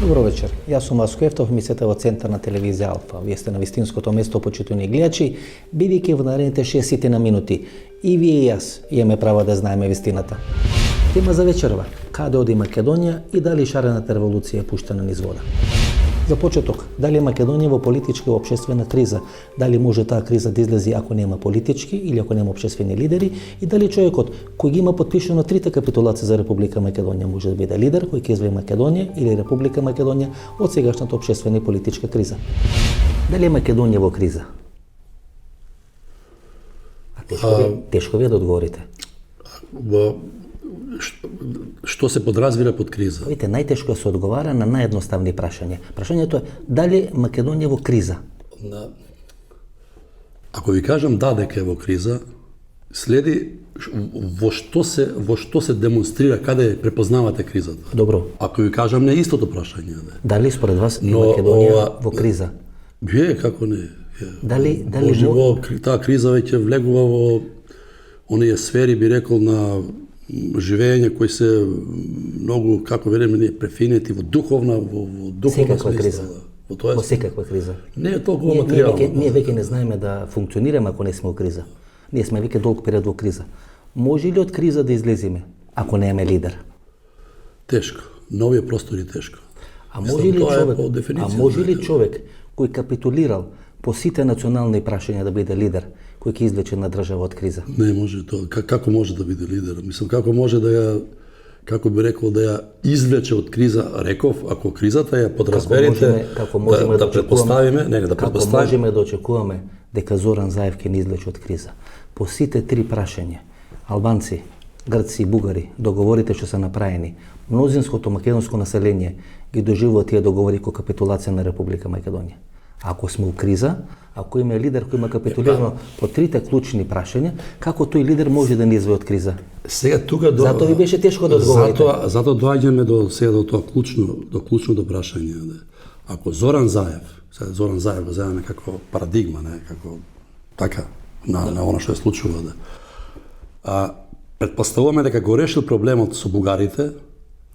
Добро вечер. Јас сум Васко Ефтов, мислете во Центар на телевизија Алфа. Вие сте на вистинското место, почитувани гледачи, бидејќи во наредните 60 на минути и вие и јас имаме право да знаеме вистината. Тема за вечерва: каде оди Македонија и дали шарената револуција е пуштена низ вода. За почеток, дали Македонија во политичка и општествена криза, дали може таа криза да излези ако нема политички или ако нема општествени лидери, и дали човекот кој ги има подпишано трите капитулации за Република Македонија може да биде лидер кој ќе извади Македонија или Република Македонија од сегашната општествена и политичка криза. Дали е Македонија во криза? Тешко ви е да одговорите. Што се подразбира под криза? Видите, најтешко е се одговара на наједноставни прашања. Прашањето е дали Македонија во криза? Ако ви кажам да дека е во криза, следи во што се демонстрира, каде препознавате кризата. Добро. Ако ви кажам не истото прашање, не. Дали според вас е Македонија во криза? Како не? Дали таа криза веќе влегува во оние сфери, би рекол, на живење кои се многу, како велиме ние, префинети во духовна секаква криза. Во секаква криза. Не е толкова материјално. Ние веќе не знаеме да функционираме ако не сме во криза. Ние сме веќе долг период во криза. Може ли од криза да излеземе ако немаме лидер? Тешко. Нови простори тешко. А може ли човек кој капитулирал по сите национални прашања да биде лидер, кој ќе извлече на држава од криза? Не може тоа. Како може да биде лидер? Мислам, како може да ја, како би рекол, да ја извлече од криза, реков, ако кризата ја подразберите, да предпоставиме, Како можеме да очекуваме дека Зоран Заев ќе ни извлече од криза? По сите три прашања, албанци, грци и бугари, договорите што се направени, мнозинското македонско население ги доживува тие договори ко капитулација на Република Македонија. Ако сме у криза, ако има лидер кој има капитулирано по трите клучни прашања, како тој лидер може да ни извади од криза? Сега тука затоа ви беше тешко да одговорите. Затоа доаѓаме до тоа клучното прашање. Ако Зоран Заев го земеме како парадигма, не, како така на она што е случува, предпоставуваме дека го решил проблемот со бугарите,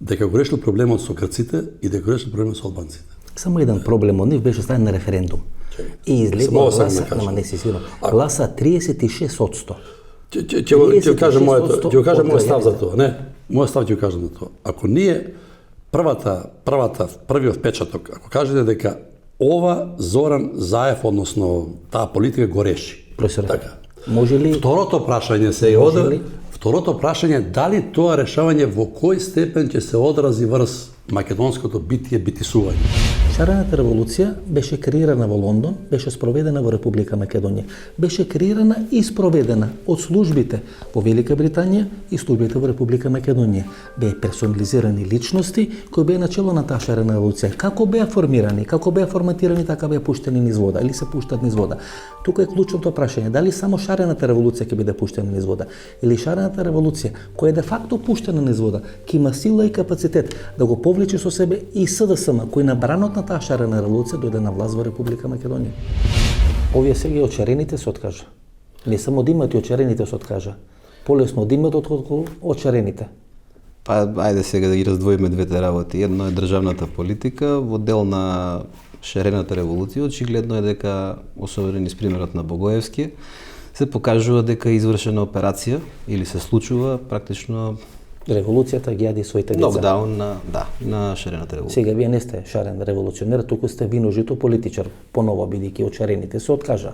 дека го решил проблемот со грците и дека го решил проблемот со албанците. Само еден проблем од нив беше ставен на референдум. И излегува гласа, гласа 36%. Ќе кажам мојот став за тоа, не. Мојот став ќе кажам за тоа. Ако ние првиот печаток, ако кажете дека ова Зоран Заев, односно таа политика го реши. Професоре, така. Може ли Второто прашање се Второто прашање е дали тоа решавање во кој степен ќе се одрази врз македонското битие, битисување. Шарената револуција беше креирана во Лондон, беше спроведена во Република Македонија. Беше креирана и спроведена од службите во Велика Британија и службите во Република Македонија. Беа персонализирани личности кои беа начело на таа шарена револуција. Како беа формирани, како беа форматирани, така беа пуштени низ вода или се пуштат низ вода. Тука е клучното прашање, дали само шарената револуција ќе биде пуштена низ вода или шарената револуција која е де факто пуштена низ вода, ќе има сила и капацитет да го повлече со себе и СДСМ, кој на бранот на таа шарена револуција дојде на власт во Република Македонија. Овие сега очарените се откажа. Не само да имат и очарените се откажа. Полесно да имат отколку очарените. Па, ајде сега да ги раздвоиме двете работи. Едно е државната политика, во дел на шарената револуција, очигледно е дека, особено низ примерот на Богоевски, се покажува дека е извршена операција или се случува практично револуцијата ги јади своите деца. Нокдаун на шарената револуција. Сега вие не сте шарен револуционер, туку сте виножито политичар, поново бидејќи очарените се откажа.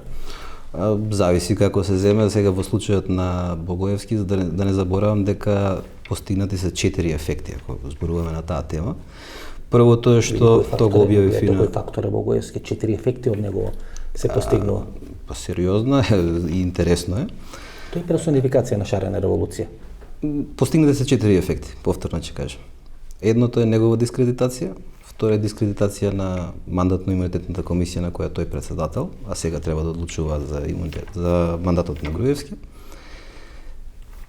Зависи како се земе. Сега во случајот на Богоевски, за да не заборавам дека постигнати се 4 ефекти, ако зборуваме на таа тема. Првото е што тоа го објави фина. Кој фактор е Богоевски? 4 ефекти од него се постигнува. Па сериозно и интересно е. Тоа е персонификација на шарена револуција. Постигнате се 4 ефекти, повторно ќе кажам. Едното е негова дискредитација, второ е дискредитација на мандатно-имунитетната комисија на која тој председател, а сега треба да одлучува за мандатот на Груевски.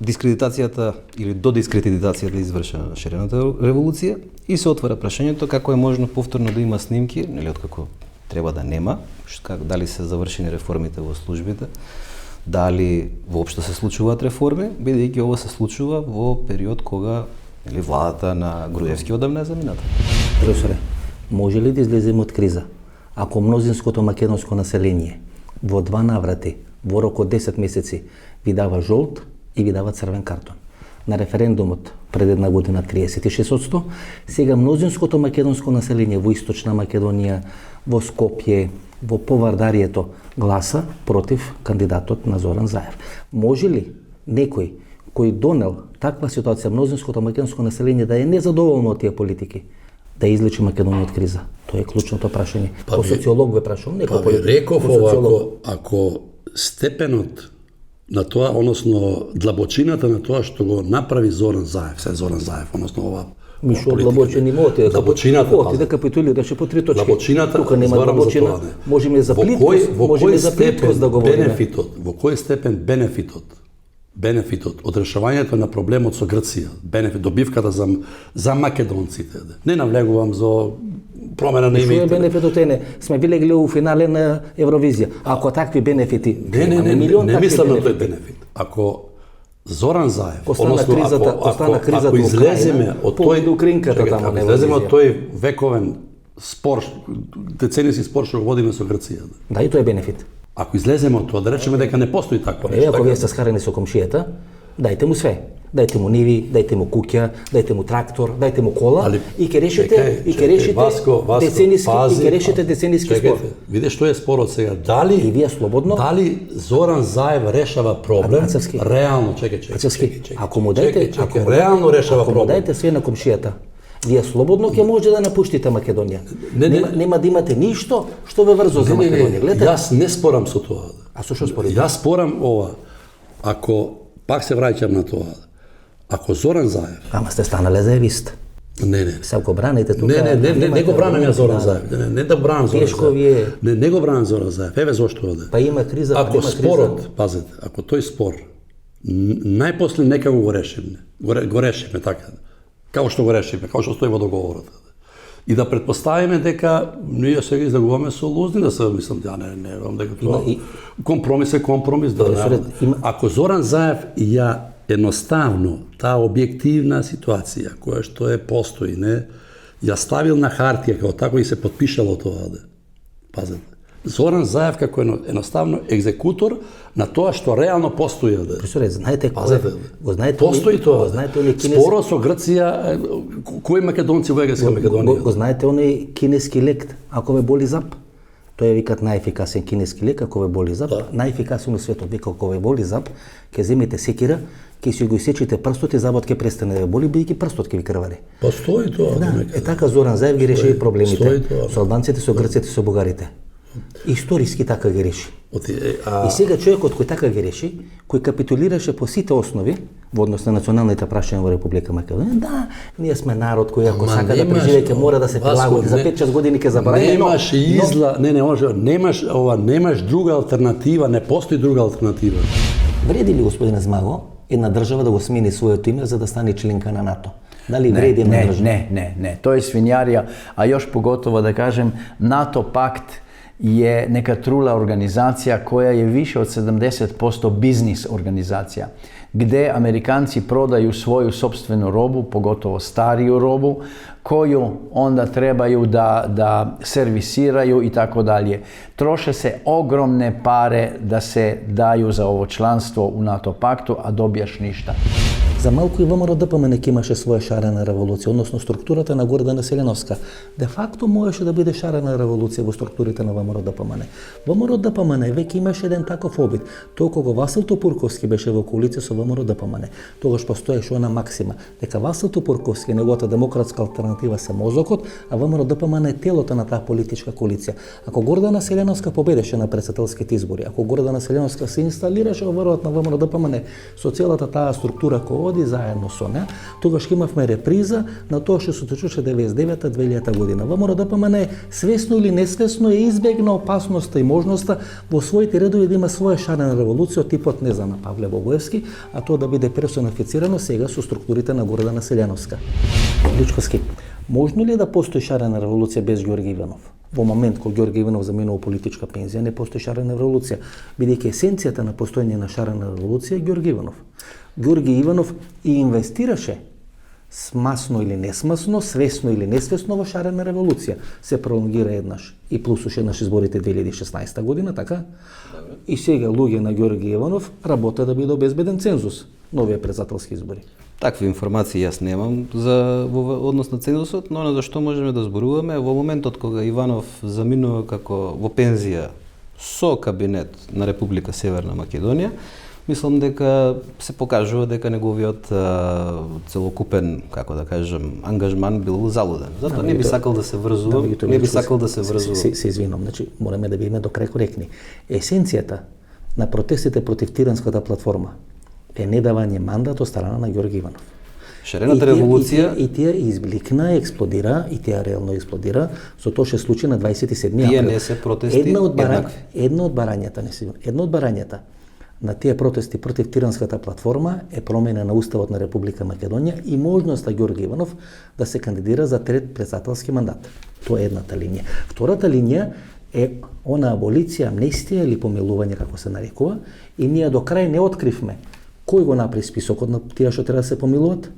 Дискредитацијата или до дискредитацијата извршена на шарената револуција и се отвара прашањето како е можно повторно да има снимки, нели откако треба да нема, дали се завршени реформите во службите, дали воопшто се случуваат реформи, бидејќи ова се случува во период кога владата на Груевски одамна е замината. Професоре, може ли да излеземе од криза ако мнозинското македонско население во 2 наврати во рок од 10 месеци ви дава жолт и ви дава црвен картон? На референдумот пред една година 36%, сега мнозинското македонско население во Источна Македонија, во Скопје, во Повардарието гласа против кандидатот на Зоран Заев. Може ли некој кој донел таква ситуација мнозинското македонско население да е незадоволно од тие политики, да излечи Македонија од криза? Тоа е клучното прашање. По социолог ве прашувам, некој Па ви реков ова, ако степенот на тоа, односно длабочината на тоа што го направи Зоран Заев, односно ова Мишо длабочен има оти да капитулираше по 3 точки. Длабочината, тука нема длабочина. Можеме за плиткост да говориме. Во кој степен бенефитот од решавањето на проблемот со Грција, добивката за македонците. Не навлегувам за промена на името. Што е бенефитот ене? Сме биле гледа у финале на Евровизија. Ако такви бенефити, не мислам на тој бенефит. Ако Зоран Заев, остана кризата ако излеземе од тој Украинката таму на излеземе од тој вековен спор, деценијски спор што го водиме со Грција. Да, и тоа е бенефит. Ако излеземе од тоа, да речеме дека не постои такво нешто. Ако вие сте скарани со комшијата, дајте му све. Дајте му ниви, дајте му куќа, дајте му трактор, дајте му кола и ќе решите деценијски спор. Видиш што е спорот сега? Дали и вие слободно дали Зоран Заев решава проблем реално, чекај. Ако му дајте, реално решава проблем. Ако му дајте све на комшијата, вие слободно ќе може да напуштите Македонија. Нема да имате ништо што ве врзува за Македонија. Гледате? Јас не спорам со тоа. А со што спорите? Јас спорам ова. Ако пак се враќам на тоа, ако Зоран Заев... Ама сте станале заевист. Не. Сега го браните тука. Не го бранам ја Зоран Заев. Не да бранам Зоран Заев. Не го бранам Зоран Заев. Еве зошто оде. Па има криза, ако спорот, пазете, ако тој спор најпосле нека го решиме. Го решиме така. Како што го решиме, како што стои во договорот. И да претпоставиме дека ние сега излегуваме со лузни, да се мислам, не дека тоа компромис е компромис, ако Зоран Заев ја едноставно таа објективна ситуација која што постои, ја ставил на хартија како тако и се подпишало тоа. Пазете. Зоран Заев како едноставно екзекутор на тоа што реално постои. Професоре, знаете го знаете постои тоа. Спорот со Грција, кои македонци во Егејска Македонија? Го знаете оној кинески лек, ако ве боли зап? Тој викат најефикасен кинески лек ако ве боли зап, најефикасен во светот. Вика ако ве боли зап, ќе земете секира, ќе си го исечете прстот и забот ќе престане да ве боли, бидејќи прстот ќе ви крвари. Постои тоа. Да, така Зоран Заев ги реши проблемите со албанците, со грците, со бугарите. Историски така ги реши. И сега човекот кој така ги реши, кој капитулираше по сите основи во однос на националните прашања во Република Македонија, да, ние сме народ кој ако сака да преживее ќе мора да се прилагоди, за 5-6 години ќе забрави. Немаш немаш друга алтернатива, не постои друга алтернатива. Вреди ли, господине Змаго, една држава да го смени своето име за да стане членка на НАТО? Дали вреди една држава? Не, тоа е свинјарија, а још поготово да кажем, НАТО пакт je neka trula organizacija koja je više od 70% biznis organizacija, gdje Amerikanci prodaju svoju sopstvenu robu, pogotovo stariju robu, koju onda trebaju da servisiraju i tako dalje. Troše se ogromne pare da se daju za ovo članstvo u NATO paktu, a dobijaš ništa. За малку и ВМРО ДПМН имаше своја шарена револуција, односно структурата на Гордана Селјановска. Де факто можеше да биде шарена револуција во структурите на ВМРО ДПМН. ВМРО ДПМН веќе имаше еден таков обид. Тоа кога Васил Топурковски беше во коалиција со ВМРО ДПМН, тогаш постоеше она максима дека Васил Топурковски, неговата демократска алтернатива се мозокот, а ВМРО ДПМН е телото на таа политичка коалиција. Ако Гордана Селјановска победеше на претседателските избори, ако Гордана Селјановска се инсталираше во врвот на ВМРО ДПМН со целата таа структура која оди заедно со неа, тогаш имавме реприза на тоа што се случуваше 99-2000 година. ВМРО ДПМН свесно или несвесно избегна опасноста и можноста во своите редови да има своја шарена револуција од типот не знам на Павле Богоевски, а тоа да биде персонифицирано сега со структурите на Гордана Селјановска. Личковски, можно ли да постои шарена револуција без Ѓорги Иванов? Во момент кога Ѓорги Иванов заминува политичка пензија, не постои шарена револуција, бидејќи есенцијата на постоење на шарена револуција е Ѓорги Иванов. Ѓорги Иванов и инвестираше смасно или несмасно, свесно или несвесно во шарена револуција. Се пролонгира еднаш и плюс уште еднаш изборите 2016 година, така? И сега луѓе на Ѓорги Иванов работат да биде обезбеден цензус, новија председателски избори. Такви информации јас немам за во однос на цензусот, но за што можеме да зборуваме во моментот кога Иванов заминува како во пензија со кабинет на Република Северна Македонија, мислам дека се покажува дека неговиот целокупен, како да кажем, ангажман бил залуден. Затоа не би сакал да се врзувам, не би сакал да се врзувам. Се извинам, значи мораме да бидеме до крај коректни. Есенцијата на протестите против Тиранската платформа е недавање мандат од страна на Ѓорги Иванов. Шарената револуција и тие избликна, експлодира и тие реално експлодира со тоа што се случи на 27 април. Тие не се протести Едно од еднакви. барањата на тие протести против Тиранската платформа е промена на Уставот на Република Македонија и можноста Ѓорги Иванов да се кандидира за трет председателски мандат. Тоа е едната линија. Втората линија е она аболиција, амнестија или помилување, како се нарекува, и ние до крај не откривме кој го направи списокот на тие што треба да се помилуват,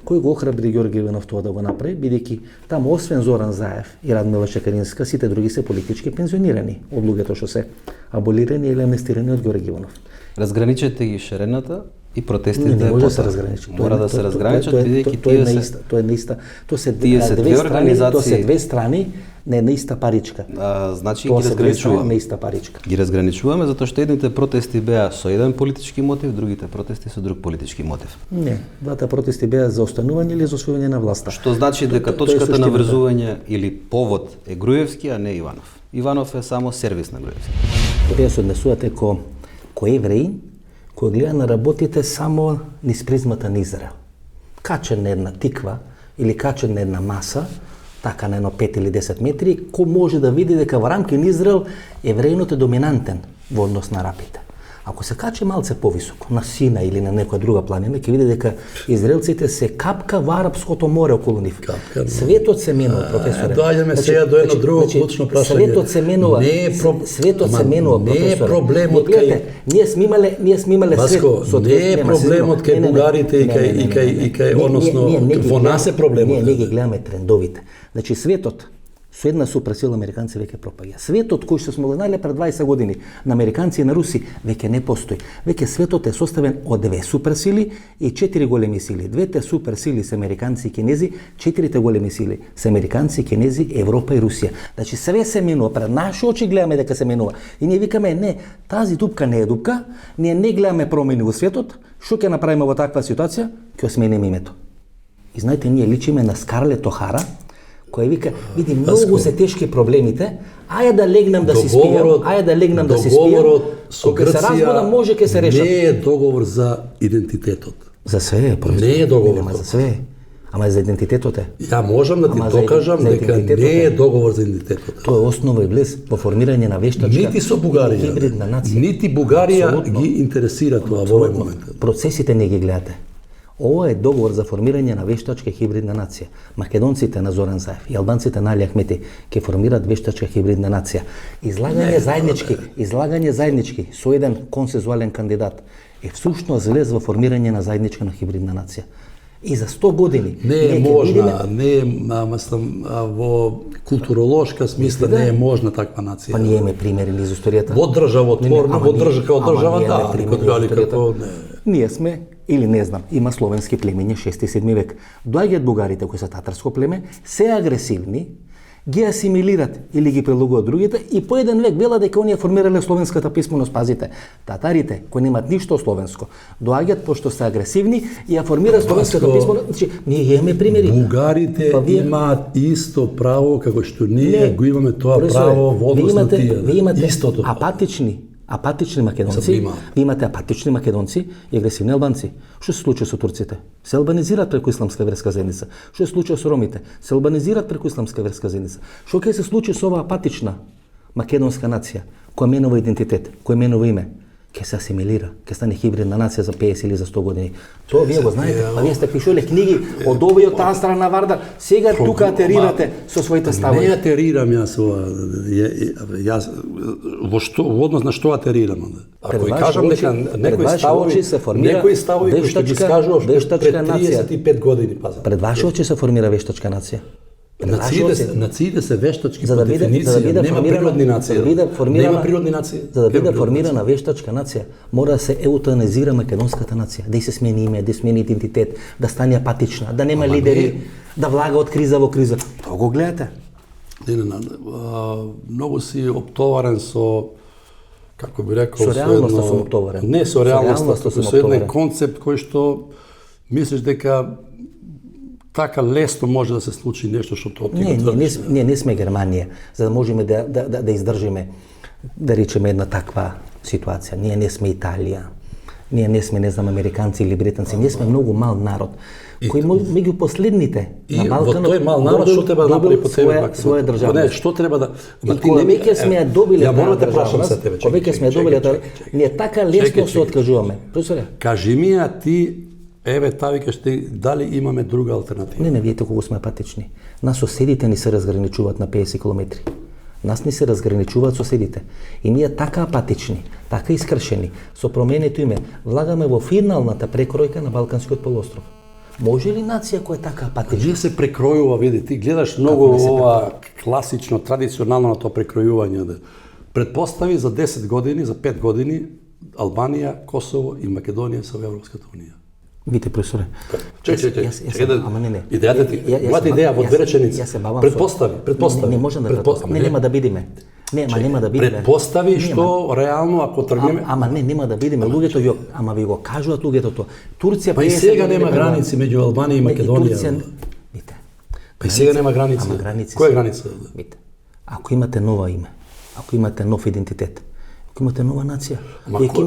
кој го охрабри Ѓорги Иванов тоа да го направи, бидејќи таму освен Зоран Заев и Радмила Чекаринска, сите други се политички пензионирани од луѓето што се аболирани или амнестирани од Ѓорги Иванов. Разграничете ги шарената и протестите. Не може да се разграничи. Мора да се разграничат, бидејќи тие се две страни на една иста паричка. Значи Тоа ги се две страни на разграничуваме. иста паричка. Ги разграничуваме затоа што едните протести беа со еден политички мотив, другите протести со друг политички мотив. Не, двата протести беа за останување или за освојување на власта. Што значи дека Тоа е точката на суштината. врзување или повод е Груевски, а не Иванов. Иванов е само сервис на Груевски. Вие се однесувате ко евреи кои гледа на работите само низ призмата на Израел. Качен на една тиква или качен на една маса, така на едно 5 или 10 метри, кој може да види дека во рамки на Израел евреинот е доминантен во однос на арапите. Ако се качи малце повисоко, на Сина или на некоја друга планина, ќе види дека израелците се капка во арапското море околу нив. Светот се менува, професоре. Доаѓаме сега до едно друго клучно прашање. Светот се менува. Светот се менува, професоре. Не е проблемот кај ние сме имале свет Васко, не е проблемот кај бугарите и кај односно во нас е проблемот. Не ги гледаме трендовите. Значи светот со една суперсила американци веќе пропаѓа. Светот кој што сме го знаеле пред 20 години на американци и на руси веќе не постои. Веќе светот е составен од две суперсили и 4 големи сили. Двете суперсили се американци и кинези, 4 големи сили се американци, кинези, Европа и Русија. Значи све се менува, пред наши очи гледаме дека се менува. И ние викаме не, тази дупка не е дупка, ние не гледаме промени во светот, што ќе направиме во таква ситуација, ќе смениме името. И знаете, ние личиме на Скарлет Охара, кој вика, види, многу се тешки проблемите, ајде да легнам да си спијам, со кога се разбудам, може ќе се решат. Не е договор за идентитетот. За све е, професор. Не е договор. Ама за све е. Ама за идентитетот е. Ја можам да ти докажам дека не е договор за идентитетот. Тоа е основа и блес во формирање на вештачка Нити со Бугарија, хибридна нација. нити Бугарија ги интересира тоа во овој момент. Процесите не ги гледате. Ова е договор за формирање на вештачка хибридна нација. Македонците на Зоран Заев и албанците на Али Ахмети ќе формираат вештачка хибридна нација. Излагање заеднички со еден консензуален кандидат е всушност влез во формирање на заедничка на хибридна нација. И за 100 години Не е можна, не е, мислам, во културолошка смисла не е можна таква нација. Па ние имаме примери низ историјата. Во државотворна, во држава, да, али како Ние сме, или не знам, има словенски племиња 6-7 век. Доаѓаат бугарите кои се татарско племе, се агресивни, ги асимилират или ги прелугуваат другите и по еден век велат дека оние формирале словенската писменост. Пазите, татарите кои немаат ништо словенско, доаѓаат пошто се агресивни и ја формираат словенската писменост. Значи, ние имаме примери. Бугарите имаат исто право како што ние го имаме тоа Професоре, право во однос на тие. Вие имате Истото. апатични македонци, ви имате апатични македонци и агресивни албанци. Што се случи со турците? Се албанизираат преку исламска верска заедница. Што се случи со ромите? Се албанизираат преку исламска верска заедница. Што ќе се случи со оваа апатична македонска нација, која менува идентитет, која менува име? ќе се асимилира, ќе стане хибридна нација за 50 или за 100 години. Тоа вие го знаете, па вие сте пишувале книги од овој од таа страна на Вардар, сега тука атерирате со своите Не ставови. атерирам јас ова. Јас во однос на што атерирам? Ако Пред ви ваши кажам дека очи- пред некои ваши ставови, очи се формира некои ставови кои што ги вештачка- скажував вештачка пред нација. 35 години, пазам. Пред ваши очи се формира вештачка нација. Пред ваши очи. Нациите се вештачки За по да биде дефиниција, нема природни нации. за да биде формирана, Нема природни нации. За да биде Нема природни формирана вештачка нација, мора да се еутаназира македонската нација, да ѝ се смени име, да смени идентитет, да стане апатична, да нема лидери, да влага од криза во криза. Тоа го гледате. Не, многу си оптоварен со, како би рекол, Со реалноста сум оптоварен. Не со Со реалноста, реалноста сум со еден оптоварен. концепт кој што мислиш дека така лесно може да се случи нешто што тоа ти Не, го тврдиш. ние не сме Германија, за да можеме да издржиме, да речеме една таква ситуација. Ние не сме Италија. Ние не сме, не знам, американци или британци. Ние сме многу мал народ, кои меѓу последните на И во Балканот тој мал народ што треба да направи по тебе? своја држава. Не, што треба да... И кога веќе сме ја добиле ја морам да таа прашам државност, се тебе. кога веќе сме ја добиле таа, ние така лесно се откажуваме. Професоре, Кажи ми ја ти, еве та викаш ти, дали имаме друга алтернатива? не, видите колку сме апатични. Нас соседите ни се разграничуваат на 50 километри. Нас ни се разграничуваат соседите. И ние така апатични, така искршени, со променето име, влагаме во финалната прекројка на Балканскиот полуостров. Може ли нација која е така апатична? Гдje се прекројува, види, ти гледаш многу ова класично, традиционално на тоа прекројување. Да. Предпостави за 10 години, за 5 години, Албанија, Косово и Македонија се во Европската унија. Видите, професоре. Чекај, да, ама не. идејата ти, мојата идеја во две реченици. Јас се бавам. Предпостави. Не можам да предпоставам. Не, нема да бидеме. Не, ама нема да бидеме. Предпостави што реално ако тргнеме. Ама не, нема да бидеме. Луѓето ви, ама ви го кажуваат луѓето тоа. Турција Па и 50 сега години нема пред нас. граници меѓу Албанија и Не, Македонија. Турција, видите. Па и сега нема граници. Ама граници. Која се. граница? Видите. Ако имате нова име, ако имате нов идентитет, ако имате нова нација,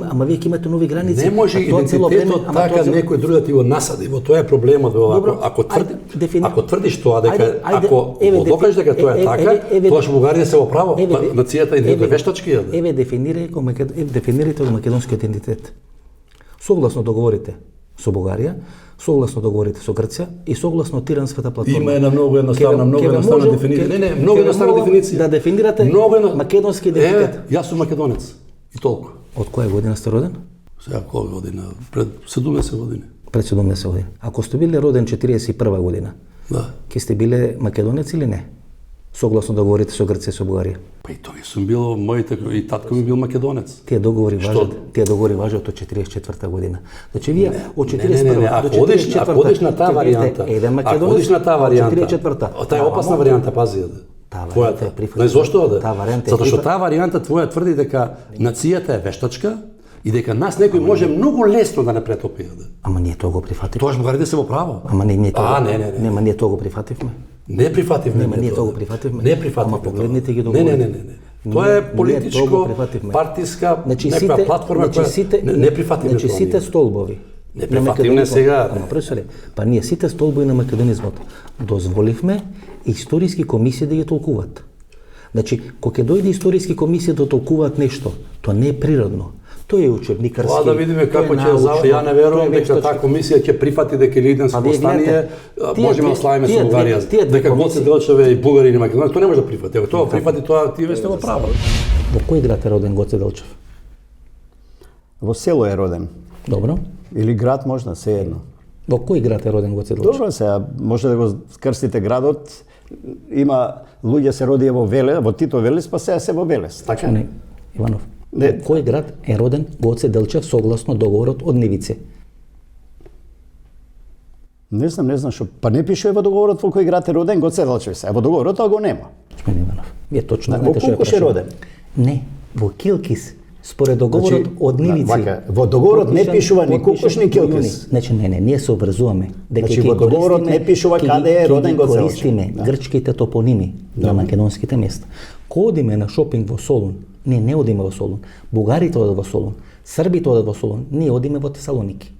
ама вие ќе имате нови граници. Не може а тоа цело време- идентитетот ама така тоа цело- некој друг да ти го насади. Во тоа е проблемот во Добро, ако тврди, дефини- ако тврдиш тоа дека Ајде, ако еве, го докажеш дека тоа е така, тогаш Бугарија се во право. еве, Нацијата и еве, вештачки е. Еве дефинирате го македонскиот идентитет. Согласно договорите со Бугарија, согласно договорите со Грција и согласно Тиранската платформа. Има една многу едноставна, многу едноставна дефиниција. Не, не, многу едноставна дефиниција. Да дефинирате македонски идентитет. Јас сум македонец. И толку. Од која година сте роден? Сега која година? Пред 70 години. Пред 70 години. Ако сте биле роден 41 година, Да. ќе сте биле македонец или не? Согласно договорите со Грција и со Бугарија. Па и тој сум бил, моите и татко ми бил македонец. Тие договори важат од 44 година. Значи вие од 41 Не, ако одиш на таа варијанта, ако одиш на таа варијанта, таа е опасна варијанта, пази. Таа варијанта Твојата. е прифатна. Знаеш зошто да? Таа варијанта е Затоа што прифатна. таа варијанта твоја тврди дека нацијата е вештачка и дека нас некој може многу лесно да не претопи. Ама ние тоа го прифативме. Тоа Бугарите се во право. Ама ние тоа. не. Нема ние тоа го прифативме. Не прифативме. Нема ние тоа го прифативме. Не прифативме. Ама погледнете ги Не, договори. не. Тоа е Ние тоа политичко, го прифативме. партиска, Значи некоја платформа која не прифативме. Значи тоа сите ние. столбови. Не на прифативме македонизмот- сега. Ама професоре, па ние сите столбови на македонизмот дозволивме историски комисии да ги толкуваат. Значи, кога ќе дојде историски комисија да толкуваат нешто, тоа не е природно. Тоа е учебникарски. Тоа да видиме како ќе заврши. Ја не верувам дека таа комисија ќе прифати дека Илиденско вие стание гледате, можеме да славиме со Бугарија. Дека Гоце Делчеве и бугари и македонци, тоа не може да прифати. Ако тоа прифати, тоа тие сте во право. Во кој град е роден Гоце Делчев? Во село е роден. Добро. Или град можна, се едно. Во кој град е роден Гоце Делчев? Добро, сега може да го скрстите градот. Има луѓе се родија во Велес, во Тито Велес, па сега се во Велес. Така? Не, Иванов. Не. Во кој град е роден Гоце Делчев согласно договорот од Нивице? Не знам што. Па не пишува во договорот во кој град е роден Гоце Делчев. Сега во договорот тоа го нема. Господин Иванов, вие точно Во знаете што Кукуш е роден. Не, во Килкис. Според договорот од Нивици. Вака, во договорот не пишува ни Кукуш ни Килкис. Значи не, ние се обврзуваме дека Значи, ќе во договорот користиме- не пишува ќе каде ги- е ќе роден ги Гоце Делчев. користиме Да. грчките топоними на македонските места. Кога одиме на шопинг во Солун, ние не одиме во Солун. Бугарите одат во Солун, србите одат во Солун, ние одиме во Тесалоники.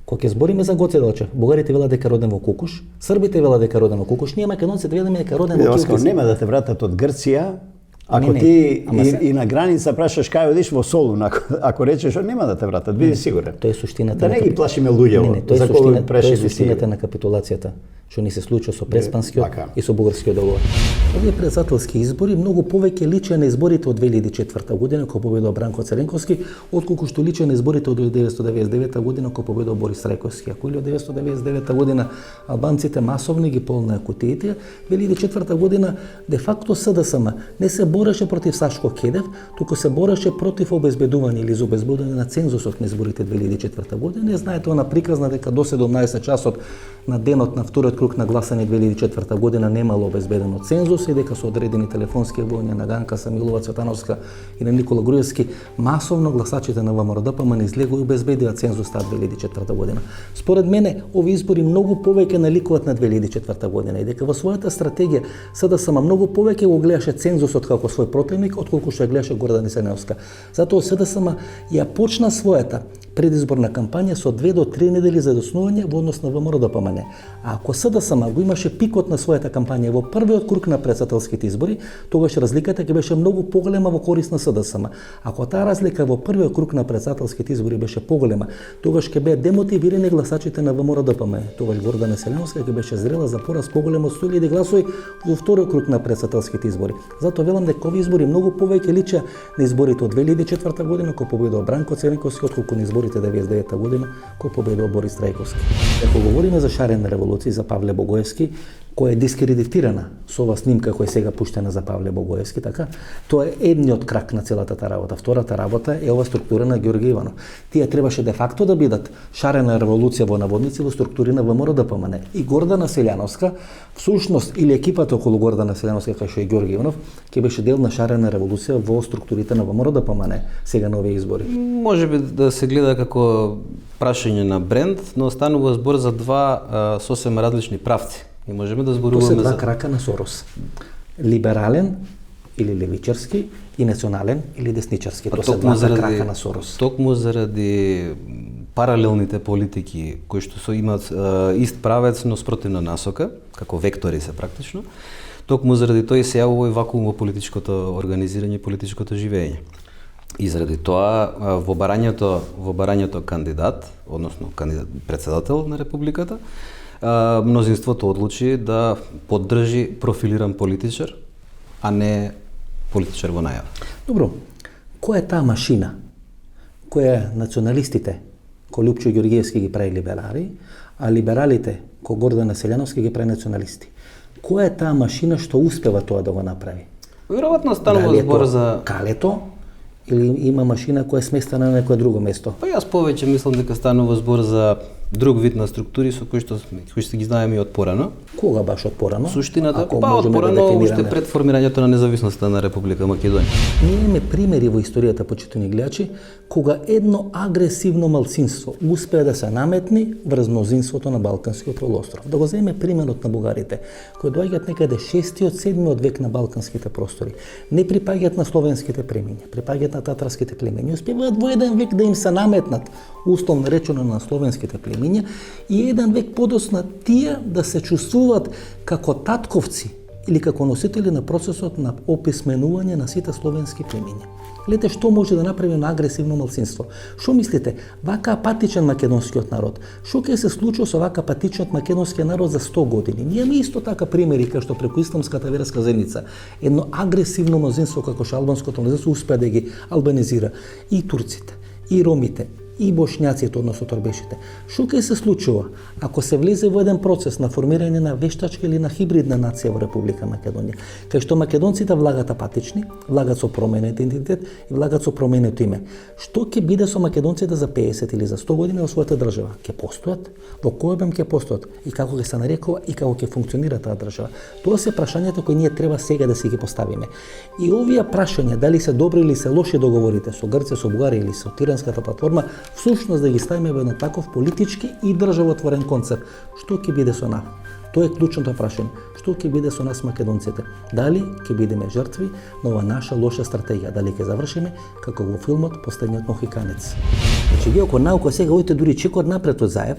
Кога ќе збориме за Гоце Делчев, бугарите велат дека роден во Кукуш, србите велат дека роден во Кукуш, ние македонците велиме дека роден во Оскар, Килкис. нема да те вратат од Грција, Ако Не, ти ама се- и на граница прашаш кај одиш во Солун, ако речеш, нема да те вратат, биди сигурен. Тоа е суштината. Да на не ги капи- плашиме луѓето, тоа е за кога тоа е прешли си. суштината на капитулацијата, што ни се случи со Преспанскиот така. и со Бугарскиот договор. Овие председателски избори многу повеќе личе на изборите од 2004 година кога победува Бранко Церенковски, отколку што личе на изборите од 1999 година кога победува Борис Трајковски. Ако или од 1999 година албанците масовно ги полнаа кутиите, 2004 година де факто СДСМ не се бореше против Сашко Кедев, туку се бореше против обезбедување или за обезбедување на цензусот на изборите 2004 година. Не знаете она приказна дека до 17 часот на денот на вториот круг на гласање 2004 година немало обезбедено цензус и дека со одредени телефонски јавувања на Ганка Самилова Цветановска и на Никола Груевски масовно гласачите на ВМРО-ДПМН не излегува и обезбедија цензус таа 2004 година. Според мене овие избори многу повеќе наликуваат на 2004 година и дека во својата стратегија СДСМ многу повеќе го гледаше цензусот како свој противник отколку што ја гледаше Гордана Селеновска. Затоа СДСМ ја почна својата предизборна кампања со 2 до 3 недели за доснување во однос на ВМРО-ДПМН. А ако СДСМ го имаше пикот на својата кампања во првиот круг на претседателските избори, тогаш разликата ќе беше многу поголема во корист на СДСМ. Ако таа разлика во првиот круг на претседателските избори беше поголема, тогаш ќе беа демотивирани гласачите на ВМРО-ДПМН. Тогаш Гордана Селеновска ќе беше зрела за пораз поголем од 100.000 гласови во вториот круг на претседателските избори. Затоа велам дека овие избори многу повеќе личеа на изборите од 2004 година кога победува Бранко Церенковски отколку на изборите 99 година кога победува Борис Трајковски. Ако говориме за шарена револуција за Павле Богоевски, која е дискредитирана со ова снимка која е сега пуштена за Павле Богоевски, така? Тоа е едниот крак на целата таа работа. Втората работа е ова структура на Ѓорги Иванов. Тие требаше де факто да бидат шарена револуција во наводници во структури на ВМРО-ДПМН. И Гордана Селјановска, всушност или екипата околу Гордана Селјановска кај што е Ѓорги Иванов, ќе беше дел на шарена револуција во структурите на ВМРО-ДПМН сега на овие избори. Може би да се гледа како прашање на бренд, но станува збор за два сосем различни правци. И можеме да Тоа се зборуваме два за крака на Сорос. Либерален или левичарски и национален или десничарски. Тоа се два крака на Сорос. Токму заради паралелните политики кои што имаат ист правец, но спротивна насока, како вектори се практично, токму заради тој се јавува и вакуум во политичкото организирање и политичкото живење. И заради тоа во барањето кандидат, односно председател на републиката, мнозинството одлучи да поддржи профилиран политичар, а не политичар во најава. Добро, која е таа машина која националистите, кој Лупчо Ѓоргиевски ги прави либерали, а либералите, кој Гордана Селјановски ги прави националисти? Која е таа машина што успева тоа да го направи? Веројатно станува Дали е збор тоа за калето или има машина која е сместена на некое друго место? Па јас повеќе мислам дека станува збор за друг вид на структури со кои што ги знаеме и од порано. Кога баш од порано? Суштината, Ако па од можеме порано, дефинираме. уште пред формирањето на независноста на Република Македонија. Ние имаме примери во историјата, почитани гледачи, кога едно агресивно малцинство успее да се наметни врз мнозинството на Балканскиот полуостров. Да го земеме примерот на бугарите, кои доаѓаат некаде 6-7 век на балканските простори. Не припаѓаат на словенските племиња, припаѓаат на татарските племиња. Успеваат во еден век да им се наметнат, условно речено на словенските племиња, и еден век подосна тие да се чувствуваат како татковци или како носители на процесот на описменување на сите словенски племиња. Гледате што може да направи на агресивно малцинство. Што мислите? Вака апатичен македонскиот народ. Што ќе се случи со вака апатичниот македонски народ за 100 години? Ние имаме исто така примери кај што преку исламската верска заедница едно агресивно мнозинство како што албанското мнозинство успеа да ги албанизира и турците, и ромите, и бошњаците, односно торбешите. Што ќе се случува ако се влезе во еден процес на формирање на вештачка или на хибридна нација во Република Македонија, кај што македонците влагат апатични, влагат со променет идентитет и влагат со променето име. Што ќе биде со македонците за 50 или за 100 години во својата држава? Ќе постојат? Во кој обем ќе постојат? И како ќе се нарекува и како ќе функционира таа држава? Тоа се прашањата кои ние треба сега да си ги поставиме. И овие прашања, дали се добри или се лоши договорите со Грција, со Бугарија или со Тиранската платформа, всушност да ги ставиме во еден таков политички и државотворен концепт. Што ќе биде со нас? Тоа е клучното прашање. Што ќе биде со нас македонците? Дали ќе бидеме жртви на ова наша лоша стратегија? Дали ќе завршиме како во филмот Последниот мохиканец? Значи, вие ако наука сега одите дури чекор напред од Заев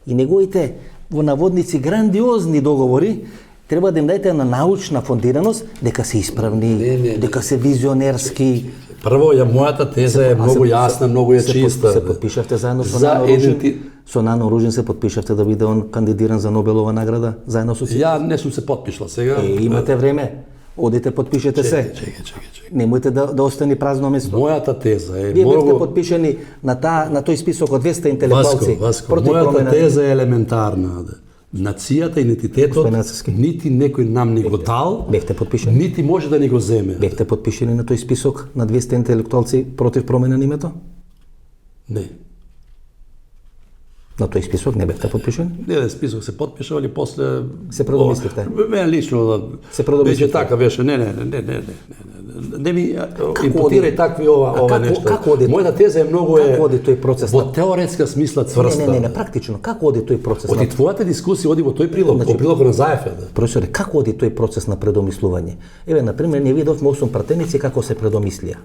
и неговите во наводници грандиозни договори, Треба да им дадете на научна фондираност дека се исправни, дека се визионерски. Прво, мојата теза е многу јасна, многу е чиста. Се подпишавте заедно со За Нано Ружин. иденти- Со Нано Ружин се подпишавте да биде он кандидиран за Нобелова награда заедно со Ја не сум се потпишал сега. имате време. Одите, подпишете се. Чекај. Немојте да остане празно место. Мојата теза е Вие бевте многу... подпишани на тој список од 200 интелектуалци Васко, против мојата промена. теза е елементарна. Нацијата, идентитетот, Господин Ацевски. нити некој нам ни го дал, Бевте подпишани. нити може да ни го земе. Бевте подпишани на тој список на 200 интелектуалци против промена на името? Не. На тој список не бевте подпишани? Не, список се потпишал и после... Се предомисливте? Мене лично... Се предомисливте? Беше така, беше, не. Не ми импутирај такви ова нешта. Како оди? Мојата теза е многу Како оди тој процес во на- теоретска смисла цврста. Не, практично. Како оди тој процес Оти твојата дискусија оди во тој прилог, Значи, во прилогот на Заев. Професоре, како оди тој процес на предомислување? Еве, на пример, ние видовме 8 пратеници како се предомислија.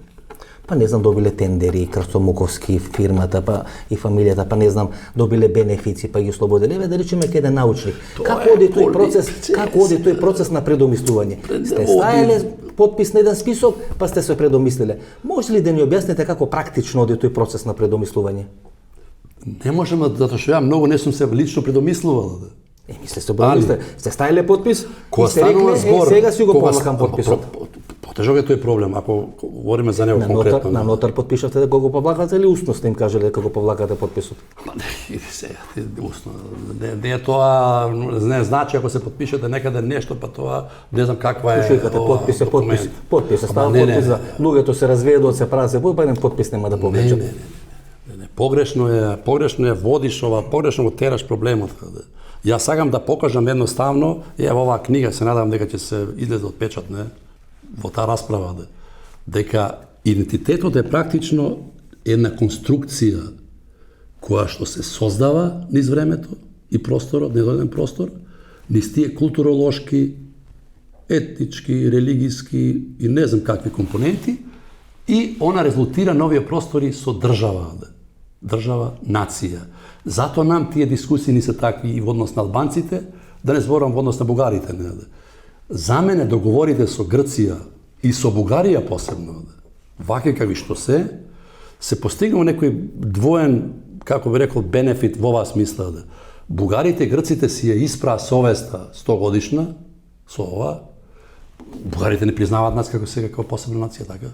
Па не знам, добиле тендери, Крстомуковски, фирмата, па и фамилијата, па не знам, добиле бенефици, па ги ослободиле. Еве да речеме кај еден научник. Како оди тој процес? Како оди тој процес на предомислување? Сте ставиле потпис на еден список, па сте се предомислиле. Може ли да ни објасните како практично оди тој процес на предомислување? Не можеме, затоа што ја многу не сум се лично предомислувал. Мисле сте предомислиле, сте ставиле потпис и сте станува рекле, збор, сега си го кога повлакам потписот. Потежок е тој проблем, ако говориме за него конкретно. На нотар подпишавте дека го повлакате или устно сте им кажале дека го повлакате потписот? Усно. Не е тоа, не значи ако се подпишете некаде нешто, па тоа не знам каква е. Шикате подпис, документ. подпис, става Ама не, подпис за луѓето се разведуваат, се прават се па еден подпис нема да повлечат. Не, погрешно е водиш ова, погрешно го тераш проблемот. Јас сакам да покажам едноставно, ево оваа книга, се надам дека ќе се излезе од печат, не, во таа расправа, дека идентитетот е практично една конструкција која што се создава низ времето и просторот, низ еден простор, низ тие културолошки, етнички, религиски и не знам какви компоненти, и она резултира новија простори со држава, нација. Затоа нам тие дискусии ни се такви и во однос на албанците, да не зборам во однос на бугарите. За мене договорите со Грција и со Бугарија посебно, вака какви што се постигнува некој двоен, како би рекол, бенефит во оваа смисла. Бугарите и грците си ја испраа совеста 100 годишна со ова. Бугарите не признаваат нас како сега како посебна нација, така?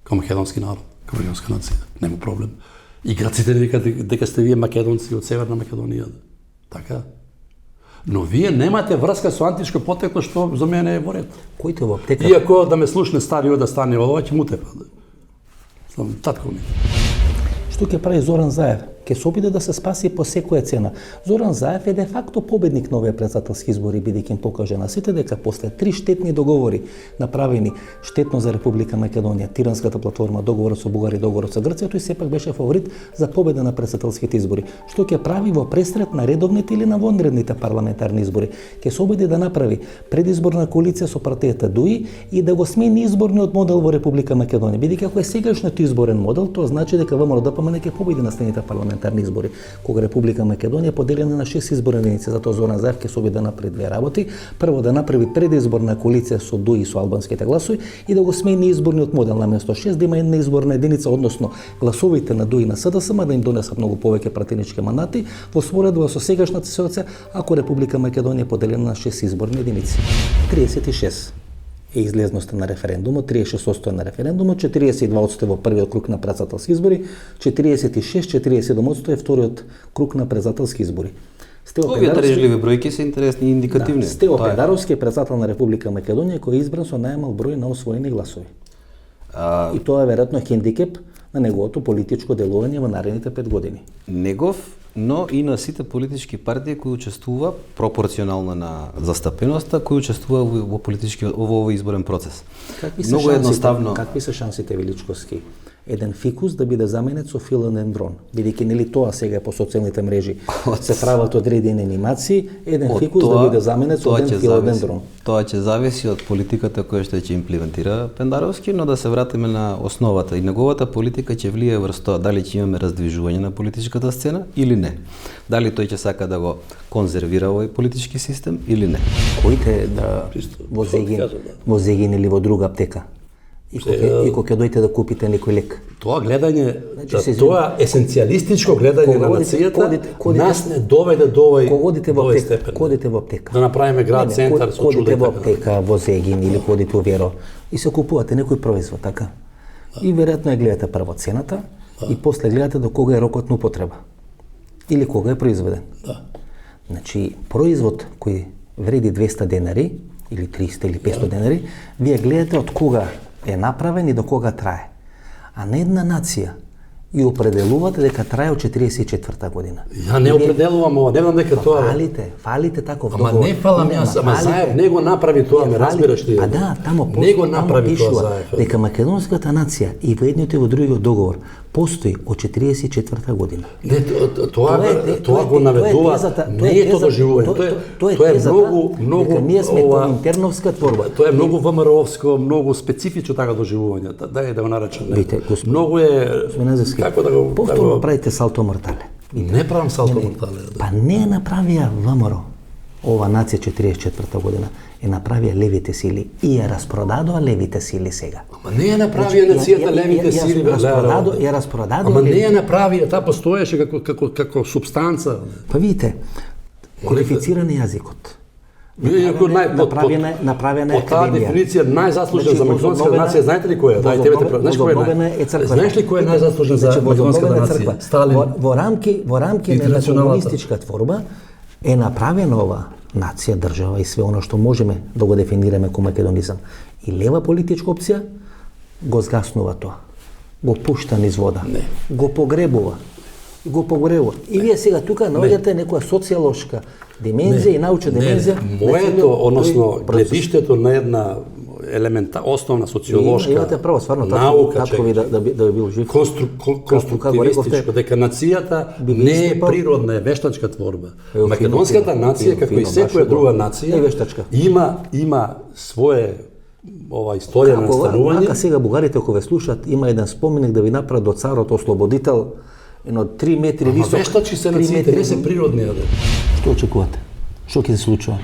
Како македонски народ, како македонска нација. Нема проблем. И грците не викаат дека сте вие македонци од Северна Македонија. Така? Но вие немате врска со античко потекло, што за мене е во ред. Кој те во аптека? Иако да ме слушне стариот да стане ова, ќе му тепа. Сам татко ми. Што ќе прави Зоран Заев? Ќе се обиде да се спаси по секоја цена. Зоран Заев е де факто победник на овие претседателски избори, бидејќи им покаже на сите дека после 3 штетни договори направени штетно за Република Македонија, Тиранската платформа, договорот со Бугарија, договорот со Грција, тој сепак беше фаворит за победа на претседателските избори. Што ќе прави во пресрет на редовните или на вонредните парламентарни избори? Ќе се обиде да направи предизборна коалиција со партијата ДУИ и да го смени изборниот модел во Република Македонија. Бидејќи ако е сегашниот изборен модел, тоа значи дека ВМРО-ДПМН ќе победи на следните парламентарни избори, кога Република Македонија е поделена на 6 изборни единици. Затоа Зоран Заев ќе се обиде да направи две работи. Прво да направи предизборна коалиција со ДУИ и со албанските гласови и да го смени изборниот модел, наместо 6 да има една изборна единица, односно гласовите на ДУИ и на СДСМ да им донесат многу повеќе пратенички мандати во споредба со сегашната ситуација, ако Република Македонија е поделена на 6 изборни единици. 36 е излезноста на референдумот, 36% на референдумот, 42% во првиот круг на претседателски избори, 46-47% е вториот круг на претседателски избори. Овие трежливи бројки се интересни и индикативни. Стево Педаровски е претседател на Република Македонија кој е избран со најмал број на освоени гласови. И тоа е веројатно хендикеп на неговото политичко делување во наредните 5 години. Негов, но и на сите политички партии кои учествува пропорционално на застапеноста, кои учествува во овој изборен процес. Многу едноставно. Какви се шансите, Величковски, еден фикус да биде заменет со филодендрон. Бидејќи нели тоа сега е по социјалните мрежи се прават одредени анимации, еден фикус да биде заменет со еден филодендрон. Тоа ќе зависи од политиката која што ќе имплементира Пендаровски, но да се вратиме на основата. И неговата политика ќе влие врз тоа дали ќе имаме раздвижување на политичката сцена или не. Дали тој ќе сака да го конзервира овој политички систем или не. Коите да во Зегин или во друга аптека. И кога ќе дојдете да купите некој лек. Тоа гледање, се тоа есенцијалистичко гледање на нацијата нас не доведе до овој степен. Кодите во аптека. Да направиме град центар со чудо. Кодите во аптека во Зегин или кодите во Веро и се купувате некој производ, така? И веројатно ја гледате прво цената и после гледате до кога е рокот на употреба. Или кога е произведен. Да. Значи, производ кој вреди 200 денари или 300 или 500 денари, вие гледате од кога е направен и до кога трае. А не една нација и определувате дека трае од 44-та година. Ја не определувам ова, не знам дека тоа. Фалите таков Ама договор. не фалам јас, ама Заев не го направи тоа, ме разбираш ли? Па да, тамо не го направи тоа Заев. дека македонската нација и во едниот и во другиот договор постои од 44-та година. Не, тоа го наведува, не е тоа доживување, тоа е многу дека ние сме коминтерновска творба. Тоа е многу ВМРО-овско, многу специфично така доживување, дај да го наречам. Многу е како да го повторно правите салто мортале. Не правам салто мортале. Па не направија ВМРО ова нација 44-та година, е направија левите сили и ја распродадоа левите сили сега. Ама не ја направија нацијата левите сили, ја распродадоа. Ама не ја направија, таа постоеше како субстанца. Па видите, кодифициран е јазикот. Направена е по таа дефиниција најзаслужен за македонската нација, знаете ли кој е? Знаеш ли кој е најзаслужен за македонската нација? Сталин. Во рамки на комунистичка творба е направена ова нација, држава и све оно што можеме да го дефинираме како македонизам. И лева политичка опција го згаснува тоа. Го пушта низ вода. Го погребува. И вие сега тука наоѓате некоја социјалошка димензија и научна димензија. Моето, односно, гледиштето на една основна социолошка наука, татко ви да би бил жив. Конструктивистичко, дека нацијата не е природна, е вештачка творба. Македонската нација, како и секоја друга нација, има свое историја на настанување. Како сега бугарите кога ве слушаат, има еден споменик да ви направат до царот ослободител, едно 3 метри висок. Вештачи се нациите, не се природни. Што очекувате? Што ќе се случува?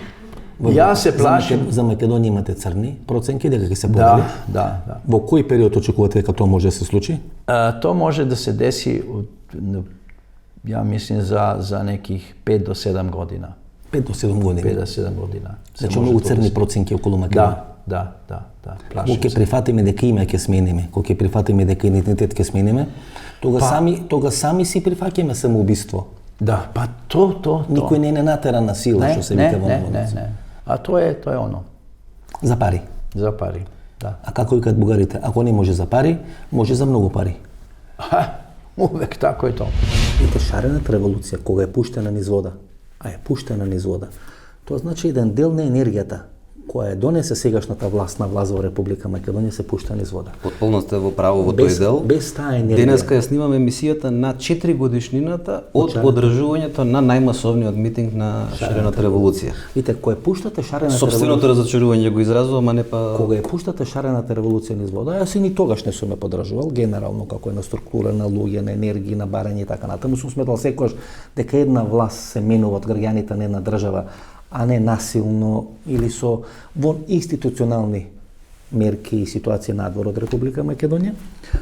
Ја се плашим. За Македонија имате црни проценки дека ќе се подели? Да. Во кој период очекувате дека тоа може да се случи? То може да се деси, ја мислим, за неких 5 до 7 година. 5 до 7 години? 5 до 7 година. Значи многу црни проценки околу Македонија? Да. Кога ќе прифатиме дека име ќе смениме, кога ќе прифатиме дека идентитет ќе смениме, тога сами си прифаќаме самоубиство. Да, па то. Никој не натера на сила, што се вика во наводници. Не. А тоа е оно. За пари. За пари, да. А како викаат бугарите, ако не може за пари, може за многу пари. Увек тако е тоа. Ите шарената револуција, кога е пуштена низ вода, тоа значи еден дел на енергијата која е донесе сегашната власт во Република Македонија се пушта низ вода. Потполно сте во право во тој дел. Без таа енергија. Денеска ја снимаме емисијата на 4 годишнината од одржувањето на најмасовниот митинг на шарената револуција. Видите, кога пуштате шарената собственото разочарување го изразувам, а не па кога ја пуштате шарената револуција низ вода, јас и ни тогаш не сум ја поддржувал генерално како една структура на луѓе, на енергија, на барање и така натаму. Сум сметал секогаш дека една власт се менува од граѓаните на една држава, а не насилно или со во институционални мерки и ситуација надвор од Република Македонија.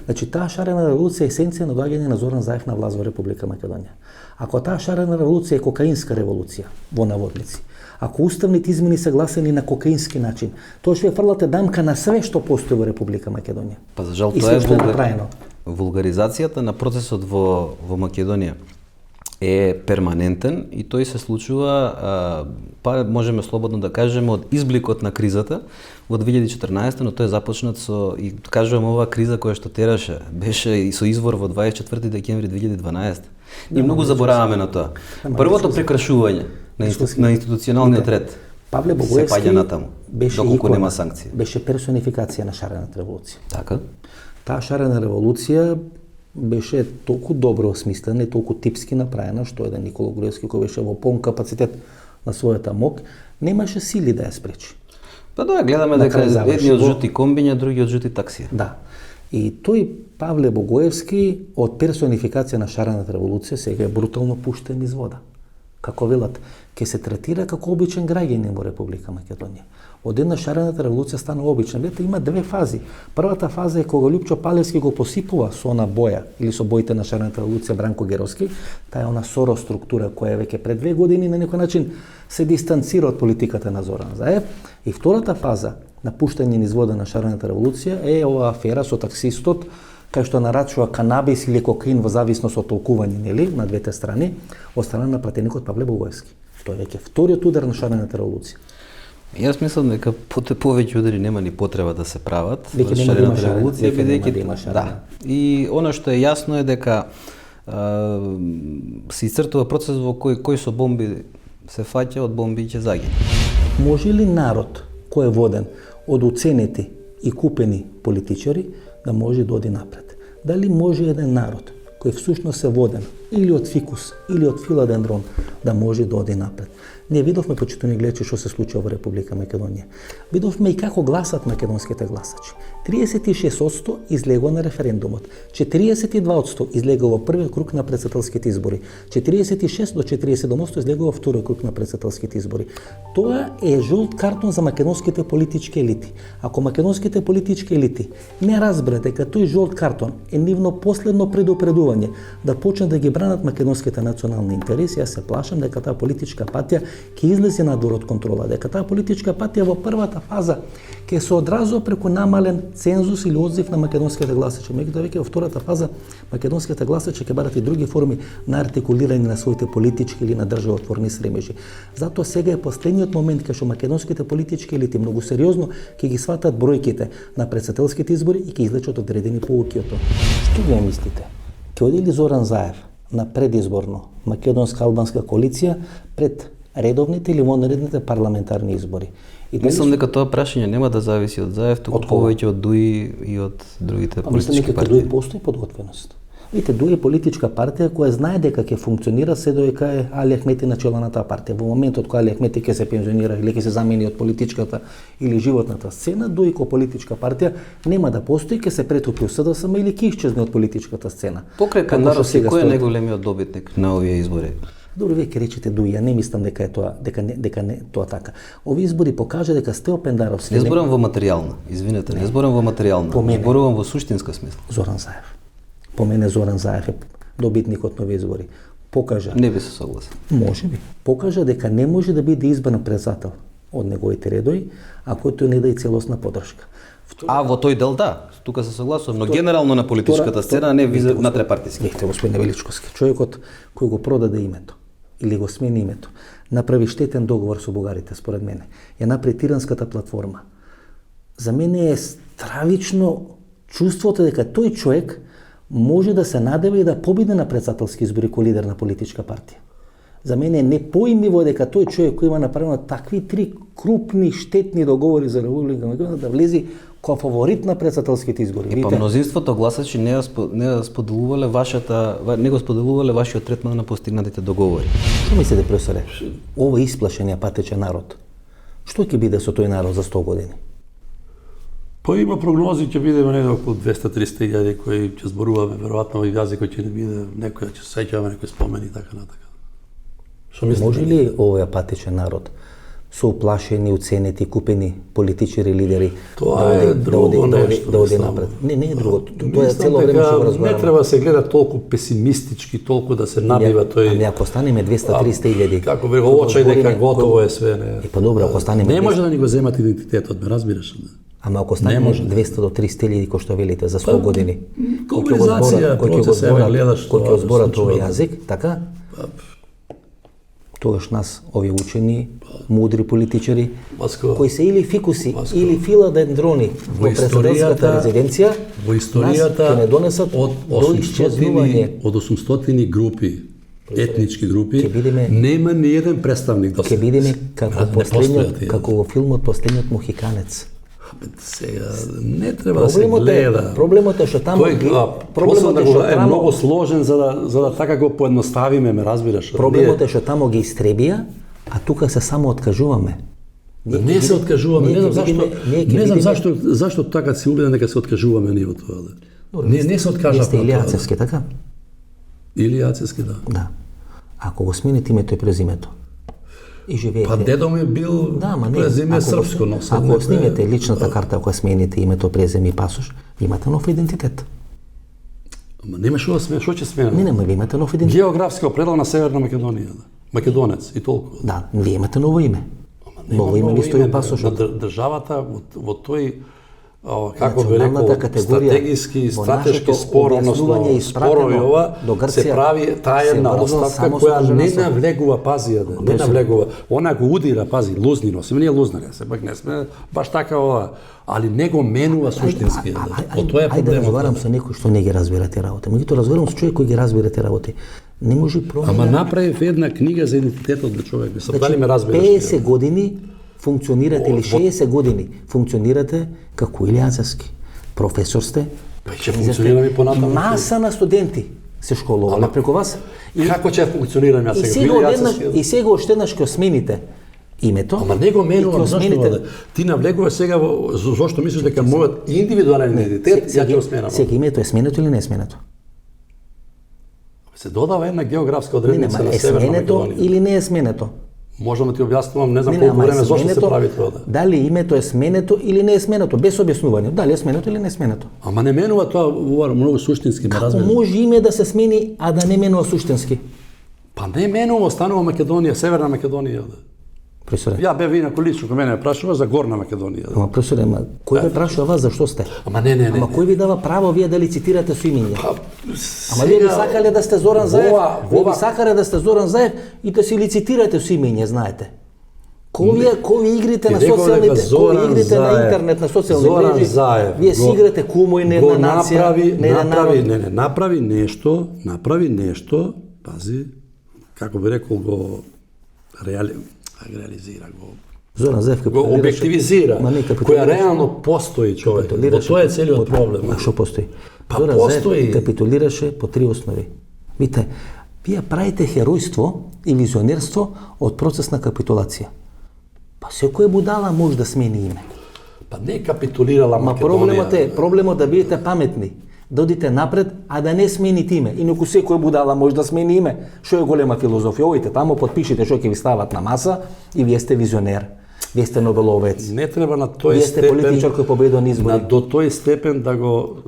Значи, таа шарена револуција е есенција на доаѓање на Зоран Заев на власт во Република Македонија. Ако таа шарена револуција е кокаинска револуција, во наводници, ако уставните измени се гласени на кокаински начин, тоа што ја фрлате дамка на све што постои во Република Македонија. Па за жал и тоа е направено. Вулгаризацијата на процесот во Македонија е перманентен и тој се случува, па можеме слободно да кажеме, од избликот на кризата во 2014, но тој започнат со, и кажувам, ова криза која што тераше, беше и со извор во 24 декември 2012. Ние многу забораваме на тоа. Првото прекрашување на институционалниот ред Павле се паѓа натаму, доколку нема санкција. Беше персонификација на шарената револуција. Така. Таа шарена револуција беше толку добро осмислена и толку типски направена, што еден Никола Груевски, кој беше во полн капацитет на својата мок, немаше сили да ја спречи. Па да, гледаме На дека крај заврши едни од во- жути комбиња, други од жути таксија. Да. И тој Павле Богоевски од персонификација на шарената револуција сега е брутално пуштен низ вода. Како велат, ќе се третира како обичен граѓанин во Република Македонија. Од една шарената револуција стана обична. Гледате, има две фази. Првата фаза е кога Лјупчо Палевски го посипува со она боја или со боите на шарената револуција Бранко Геровски, таа е она соро структура која веќе пред 2 години на некој начин се дистанцира од политиката на Зоран Заев. И втората фаза на пуштање низ вода на шарената револуција е оваа афера со таксистот, кај што нарачува канабис или кокаин во зависност од толкување, нели, на двете страни, од страна на пратеникот Павле Богоевски. Тоа е веќе вториот удар на шарената револуција. Јас мислам дека повеќе удари нема ни потреба да се прават Веќе во нема да има шарената шарена, револуција, веќе нема бидејќи да има шарена. да. И она што е јасно е дека се исцртува процес во кој со бомби се фаќа, од бомби ќе загине. Може ли народ кој е воден од уценети и купени политичари да може да оди напред? Дали може еден народ кој всушност е воден или од фикус или од филадендрон да може да оди напред? Ние видовме, почитувани гледачи, што се случува во Република Македонија. Видовме и како гласат македонските гласачи. 36% излегува на референдумот, 42% излегува во првиот круг на претседателските избори, 46 до 47% излегува во вториот круг на претседателските избори. Тоа е жолт картон за македонските политички елити. Ако македонските политички елити не разберат дека тој жолт картон е нивно последно предупредување да почнат да ги бранат македонските национални интереси, јас се плашам дека таа политичка патија ќе излезе надвор од контрола, дека таа политичка патија во првата фаза ќе се одразува преку намален цензус или одзив на македонските гласачи. Меѓутоа веќе во втората фаза македонските гласачи ќе барат и други форми на артикулирање на своите политички или на државотворни стремежи. Затоа сега е последниот момент кај што македонските политички елити многу сериозно ќе ги сватат бројките на претседателските избори и ќе извлечат одредени поуки од тоа. Што го мислите? Ќе оди ли Зоран Заев на предизборно македонска-албанска коалиција пред редовните или вонредните парламентарни избори? И дали Мислам дека тоа прашање нема да зависи од Заев, туку Од кого? повеќе од Дуи и од другите Мислам политички дека партии. Дуи постои подготвеност. Видите, Дуи е политичка партија која знае дека ќе функционира се додека е Али Ахмети на чело на таа партија. Во моментот кога Али Ахмети ќе се пензионира или ќе се замени од политичката или животната сцена, Дуи ко политичка партија нема да постои, ќе се претопи у СДСМ или ќе исчезне од политичката сцена. Покрај Како што Кандаровски, сега кој е стои. најголемиот добитник на овие избори? Добро, вие ќе речете Дуи, ја не мислам дека е тоа, дека не тоа така. Овие избори покажа дека Стео Пендаровски Не зборам во материјална, извинете, не зборам во материјална, По мене. зборувам во суштинска смисла. Зоран Заев. По мене Зоран Заев е добитникот на овие избори. Покажа. Не би се согласил. Може би. Покажа дека не може да биде избран председател од неговите редови, ако тој не даде целосна поддршка. А во тој дел да, тука се согласувам, но генерално на политичката сцена, а не натрепартиски. Вижте, господине Величковски, човекот кој го продаде името или го смени името, направи штетен договор со бугарите, според мене. Ја направи тиранската платформа. За мене е стравично чувството дека тој човек може да се надева и да победи на претседателски избори кој лидер на политичка партија. За мене е непоимливо дека тој човек кој има направено такви 3 крупни штетни договори за Република Македонија да влези кој фаворит на претседателските избори. Па мнозинството гласачи не го споделувале вашиот третман на постигнатите договори. Што мислите, професоре? Ова исплашениот патечен народ. Што ќе биде со тој народ за 100 години? Па има прогнози, ќе биде негде околу 200-300 илјади кои ќе зборуваме, веројатно и јазикот ќе не биде, некој ќе се сеќаваме некои спомени и така натака. Што мислите? Може ли овој патечен народ со уплашени, уценети, купени политичари, лидери Тоа е друго нешто. да оди мислам. напред? Не е друго. Тоа е Мислам цело време дека што го Не разбираме. треба да се гледа толку песимистички, толку да се набива тој. Ами ако станеме 200-300 илјади. Како бе го очај дека готово е све, не. Па добро, ако станеме Не може да ни го земат идентитетот, ме разбираш? Ама ако станеме 200 до 300 илјади кој што велите за 100 години. глобализација, процес, еве, гледаш кој ќе тоа, зборат случува. овој јазик, така? Тогаш нас, овие учени, мудри политичари, Маско, кои се или фикуси, или филадендрони во претседателската резиденција, во нас историјата ќе не донесат од до 800 исчезнување. од 800 групи, етнички групи, Ќе бидеме- нема ни еден представник до Ќе сега. бидеме како Не постојат последниот, тие. како во филмот Последниот мохиканец. Сега, не треба да се гледа. Проблемот е што таму Проблемот е многу сложен за да така го поедноставиме, ме разбираш. Проблемот е што таму ги истребија, а тука се само откажуваме. Не се откажуваме, не знам зашто така си убеден дека се откажуваме ние од тоа. Не се откажавме. Сте Илијацевски, така? Илијацевски, да. Да. Ако го смените името и презимето и живеете... Па дедо ми бил презиме српско, но сега... Ако снимете личната карта, ако смените името, презиме и пасош, имате нов идентитет. Ама нема што да смене, што ќе смене? Не, ви имате нов идентитет. Географски определ на Северна Македонија. Македонец и толку. Да, вие имате ново име. Ново име ви стои у пасошот. Државата во тој како би рекол, стратегиски спор, односно спорови ова, се прави таа една оставка која не навлегува, пази, не навлегува. Она го удира, пази, лузнино, се не е лузнари, се пак не сме баш така ова, али не го менува суштински. Тоа е проблемот. Ајде да разговарам со некој што не ги разбира тие работи. Меѓутоа разговарам со човек кој ги разбира тие работи. Не може промена. Ама направив една книга за идентитетот на човек. Мислам, дали ме разбираш? 50 години функционирате или 60 години функционирате како Илијацевски. Професор сте. Па ќе функционираме понатаму. Маса на студенти се школувале преку вас. Како ќе функционирам јас сега? И сега уште еднаш ќе смените името. Ама не го менувам, зашто ти навлегуваш сега зошто мислиш дека мојот индивидуален идентитет ја ќе го сменам. Сега името е сменето или не е сменето? Се додава една географска одредница на Северна Македонија. Или не е сменето? Можам да ти објаснувам, не знам колку време зошто се прави тоа. Дали името е сменето или не е сменето, без објаснување. Дали е сменето или не е сменето? Ама не менува тоа, многу суштински, ме разбираш. Како може име да се смени, а да не менува суштински? Па не менува, останува Македонија, Северна Македонија. Професоре. Ја бе вина кој лично кога мене прашува за Горна Македонија. Ама професоре, кој ве прашува вас зашто сте? Ама не. Ама кој ви дава право вие да лицитирате со имиња? Ама вие би сакале да сте Зоран Заев, вие би сакале да сте Зоран Заев и да си лицитирате со имиње, знаете. Кој игрите на социјалните, кој игрите на интернет, на социјални мрежи, вие си играте кумој на една нација, на еден народ. Направи нешто, пази, како би рекол го реализира го. Зоран Заев го објективизира, која реално постои човек. Во тоа е целиот проблем. А што постои? Па Зоран постои. Заев капитулираше по 3 основи. Видите, вие правите херојство и визионерство од процес на капитулација. Па секој будала може да смени име. Па не капитулирала Македонија. Проблемот да бидете паметни, да одите напред, а да не смените име. Инаку секој будала може да смени име. Што е голема филозофија? Ојте таму, подпишите што ќе ви стават на маса и вие сте визионер. Вие сте Нобеловец. Не треба на тој степен. Вие сте политичар кој победил на избори. До тој степен да го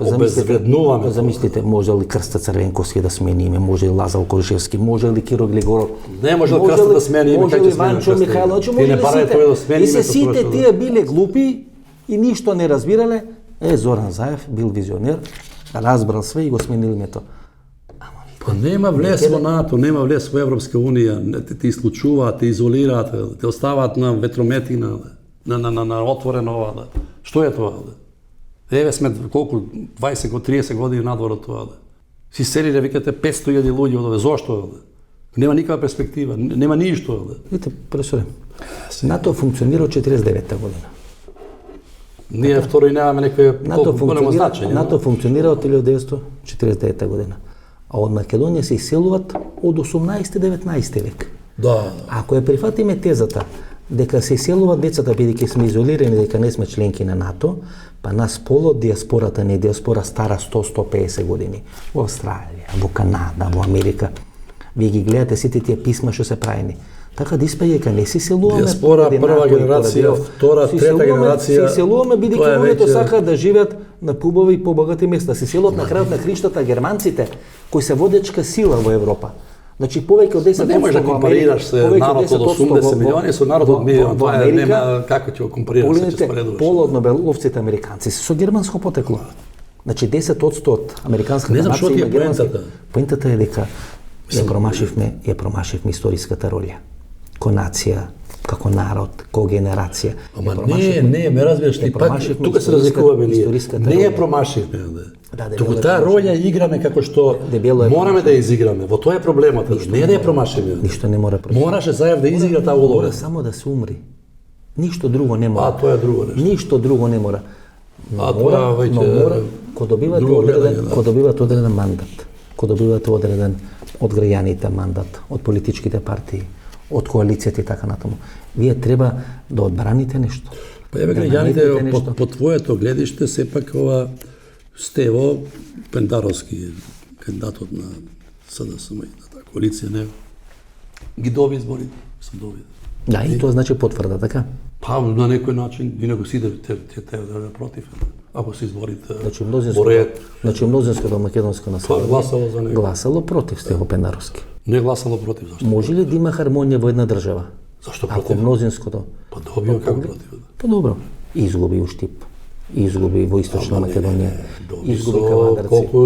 обезвреднуваме. Замислите, може ли Крста Црвенковски да смени име, може ли Лазар Коришевски, може ли Киро Глигоров? Не може ли Крста да смени име, може ли Ванчо Михайлович, може ли сите? И се сите тие биле глупи и ништо не разбирале. Зоран Заев бил визионер, разбрал све и го сменил името. Па нема влез во НАТО, нема влез во Европска Унија, те исклучуваат, те изолираат, те оставаат на ветрометина, на отворено ова. Што е тоа? Еве сме колку 20-30 години надвор од тоа. Си селиле, викате 500.000 луѓе од овде, зошто? Нема никаква перспектива, нема ништо. Видите, професоре, НАТО функционира од 49-та година. Ние второ и немаме некој колку големо значење. НАТО функционира од 1949 година. А од Македонија се иселуват од 18-19 век. Да. Ако ја прифатиме тезата дека се иселуват децата бидејќи сме изолирани, дека не сме членки на НАТО, па нас полот диаспората не диаспора стара 100-150 години. Во Австралија, во Канада, во Америка. Вие ги гледате сите тие писма што се правени. Така да испаѓа дека не се иселуваме. Диаспора, прва генерација, втора, трета генерација. Се иселуваме бидејќи луѓето сакаат да живеат на побави и побогати места. Се иселуваат на крајот на криштата германците, кои се водечка сила во Европа. Значи повеќе од 10%. Не можеш да компарираш се народ од 80 милиони со народ од милион. Тоа нема како ќе го компарираш, се споредуваш. Пола од нобеловците американци се со германско потекло. Значи 10% од американската нација. Не знам што ти е поентата. Поентата е дека ја промашивме историската роља. Ко нација, како народ, ко генерација. Ама не, ме разбираш ти пак, тука се разликуваме ние. Не ја промашивме, туку таа роља играме како што мораме да ја изиграме. Во тоа е проблемот, не да ја промашиме. Ништо не мора промашиме. Мораше Заев да изигра таа улога. Мора само да се умри. Ništo drugo ne mora. A, to je drugo nešto. Ništo drugo ne mora. A to je već ko dobivate drugo odredan, gledanje, da. ko dobivate odredan mandat, ko dobivate odredan od građanita mandat, od političkите партии, od koalicijete i tako natamo. Вие треба да одбраните нешто. Па еве Да граѓаните наредите нешто. по твоето гледиште сепак ова Стево Пендаровски, кандидатот на СДСМ и на таа коалиција не ги доби изборите, се доби. Да, и тоа значи потврда, така? Па на некој начин винаго сите те да против. Ако се изборите Значи мнозинското македонско население гласало за него. гласало против Стево Пендаровски. Не гласало против, зашто? Може ли да има хармонија во една држава? Зашто Ако против? мнозинското Па добио како против. Па добро, изгуби Уштип, изгуби во Источна Македонија, изгуби Кавадарци. Колку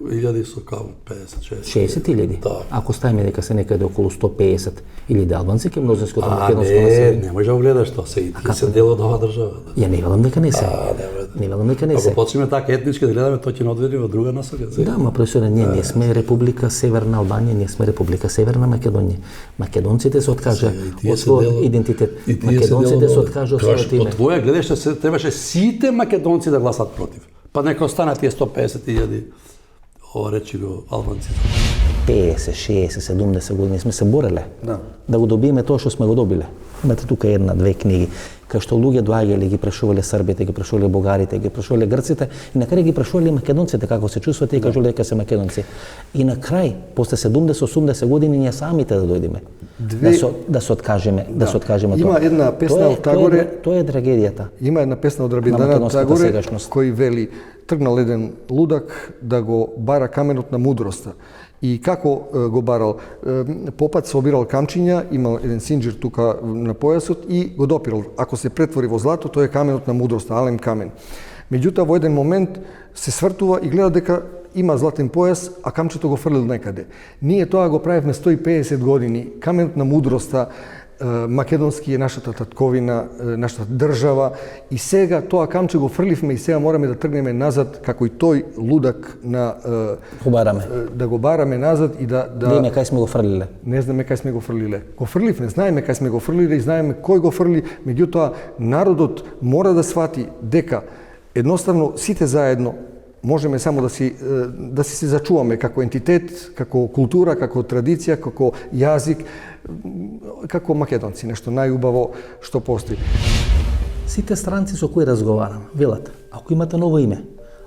илјади со као 50, 60.000. Да. Ако ставиме дека се некаде околу 150.000 албанци, ке мнозинското А, македонско не, население. не може да гледаш тоа се и ти се дел од оваа држава. Ја не велам дека не се. не, Не велам дека не Ако се. почнеме така етнички да гледаме, тоа ќе не одведе во друга насока. Да, ма професоре, ние сме Република Северна Албанија, ние сме Република Северна Македонија. Македонците се откажа од својот идентитет. Македонците се откажа од својот име. По твоја гледаш се требаше сите македонци да гласат против. Па нека останат тие 150.000 ова речи го албанци. 50, 60, 70 години сме се бореле да го добиеме тоа што сме го добиле. Имате тука една, две книги, кај што луѓе доаѓале, ги прашувале србите, ги прашувале бугарите, ги прашувале грците и на крај ги прашувале македонците како се чувствате и кажуле дека се македонци. И на крај, после 70-80 години ние самите да дојдеме. Да се откажеме, да се откажеме тоа. Има една песна од Тагоре. Тоа е трагедијата. Има една песна од На Рабиндрана македонската Тагоре сегашност. кој вели: тргнал еден лудак да го бара каменот на мудроста. И како го барал? Попат се обирал камчиња, имал еден синџир тука на појасот и го допирал. Ако се претвори во злато, тоа е каменот на мудроста, алем камен. Меѓутоа во еден момент се свртува и гледа дека има златен појас, а камчето го фрлил некаде. Ние тоа го правевме 150 години. Каменот на мудроста, македонски е нашата татковина, нашата држава и сега тоа камче го фрливме и сега мораме да тргнеме назад како и тој лудак на Го бараме. да го бараме назад и да Да име кај сме го фрлиле. не знаеме кај сме го фрлиле. Го фрливме, знаеме кај сме го фрлиле и знаеме кој го фрли, меѓутоа народот мора да свати дека едноставно сите заедно можеме само да си се зачуваме како ентитет, како култура, како традиција, како јазик, како македонци, нешто најубаво што постои. Сите странци со кои разговарам, велат, ако имате ново име,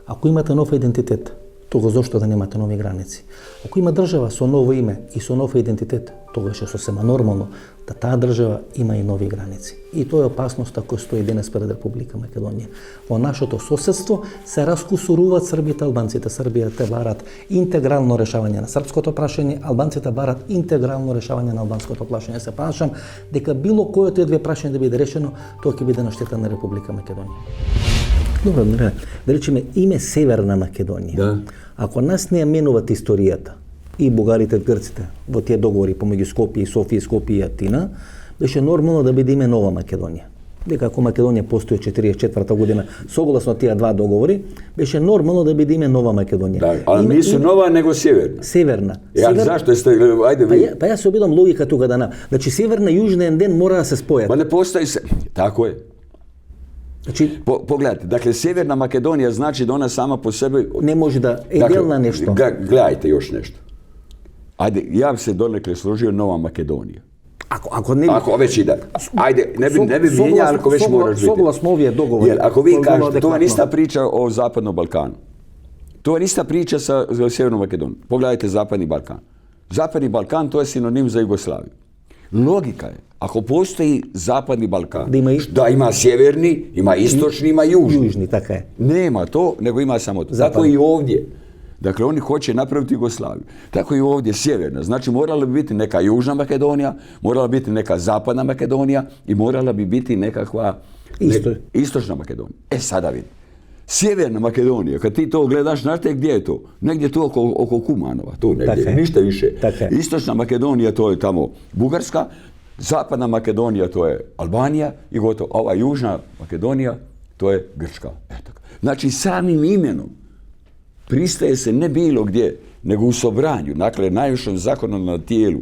ако имате нов идентитет, тогаш зошто да немате нови граници? Ако има држава со ново име и со нов идентитет, тогаш е сосема нормално да таа држава има и нови граници. И тоа е опасноста која стои денес пред Република Македонија. Во нашето соседство се раскусуруваат србите, албанците. Србијата барат интегрално решавање на српското прашање, албанците барат интегрално решавање на албанското прашање. Се прашам дека било кој од тие две прашања да биде решено, тоа ќе биде на штета на Република Македонија. Добро, да речеме име Северна Македонија. Да. Ако нас не ја менуват историјата и бугарите, грците во тие договори помеѓу Скопје и Софија, Скопје и Атина, беше нормално да биде име Нова Македонија. Дека ако Македонија постои 44 година, согласно тие два договори, беше нормално да биде име Нова Македонија. Да, ali nisu nova, nego sjeverna. Северна. Ja, zašto jeste, ajde vi. Па јас се обидам логика тука да на. Значи Северна и Јужна еден ден мора да се спојат. Ma ne postoji se, tako je. Значи Pogledajte, dakle, Sjeverna Makedonija znači da ona sama po sebi... не може да е дел на нешто. Gledajte još nešto. Ajde, ja bi se donekle složio Nova Makedonija. Ако не Ako već ide, ajde, ne bi mijenjali ako već moraš biti. Согласно овие договори. Jer ako vi тоа било kažete, to je адекватно. ista priča o Zapadnom Balkanu. To je ista priča sa Sjevernom Makedonijom. Pogledajte Zapadni Balkan. Zapadni Balkan to je sinonim za Jugoslaviju. Logika je, ako postoji Zapadni Balkan, da ima sjeverni, ima istočni, ima južni. Južni, така е. Nema to, nego ima samo to. Zapadni. Tako i ovdje. Dakle, oni hoće napraviti Jugoslaviju. Tako i ovdje sjeverna. Znači, morala bi biti neka Južna Makedonija, morala bi biti neka Zapadna Makedonija i morala bi biti nekakva Istočna Makedonija. E, sada vidi. Sjeverna Makedonija, kad ti to gledaš, znate gdje je to? Negdje tu oko Kumanova, tu negdje, Tako je. ništa više. Tako je. Istočna Makedonija, to je tamo Bugarska, Zapadna Makedonija, to je Albanija i gotovo. Ova Južna Makedonija, to je Grčka. Eto. Znači, samim imenom pristaje se ne bilo gdje, nego u Sobranju, dakle, najvišem zakonodavnom tijelu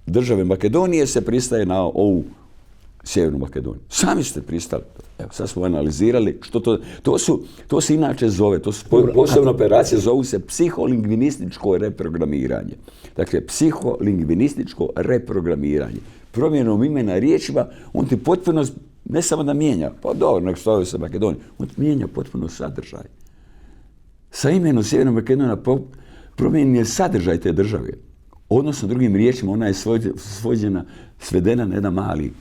države Makedonije se pristaje na ovu Sjevernu Makedoniju. Sami ste pristali. Evo, sad smo analizirali što to se inače zove, to su posebne operacije, zovu se psiholingvinističko reprogramiranje. Dakle, psiholingvinističko reprogramiranje. Promjenom imena riječima, on ti potpuno, ne samo da mijenja, pa dobro, nek stoji se Makedonija, on ti mijenja potpuno sadržaj. Sa imenom Sjeverna Makedonija promijenjen je sadržaj te države. Odnosno, drugim riječima, ona je svedena na jedan mali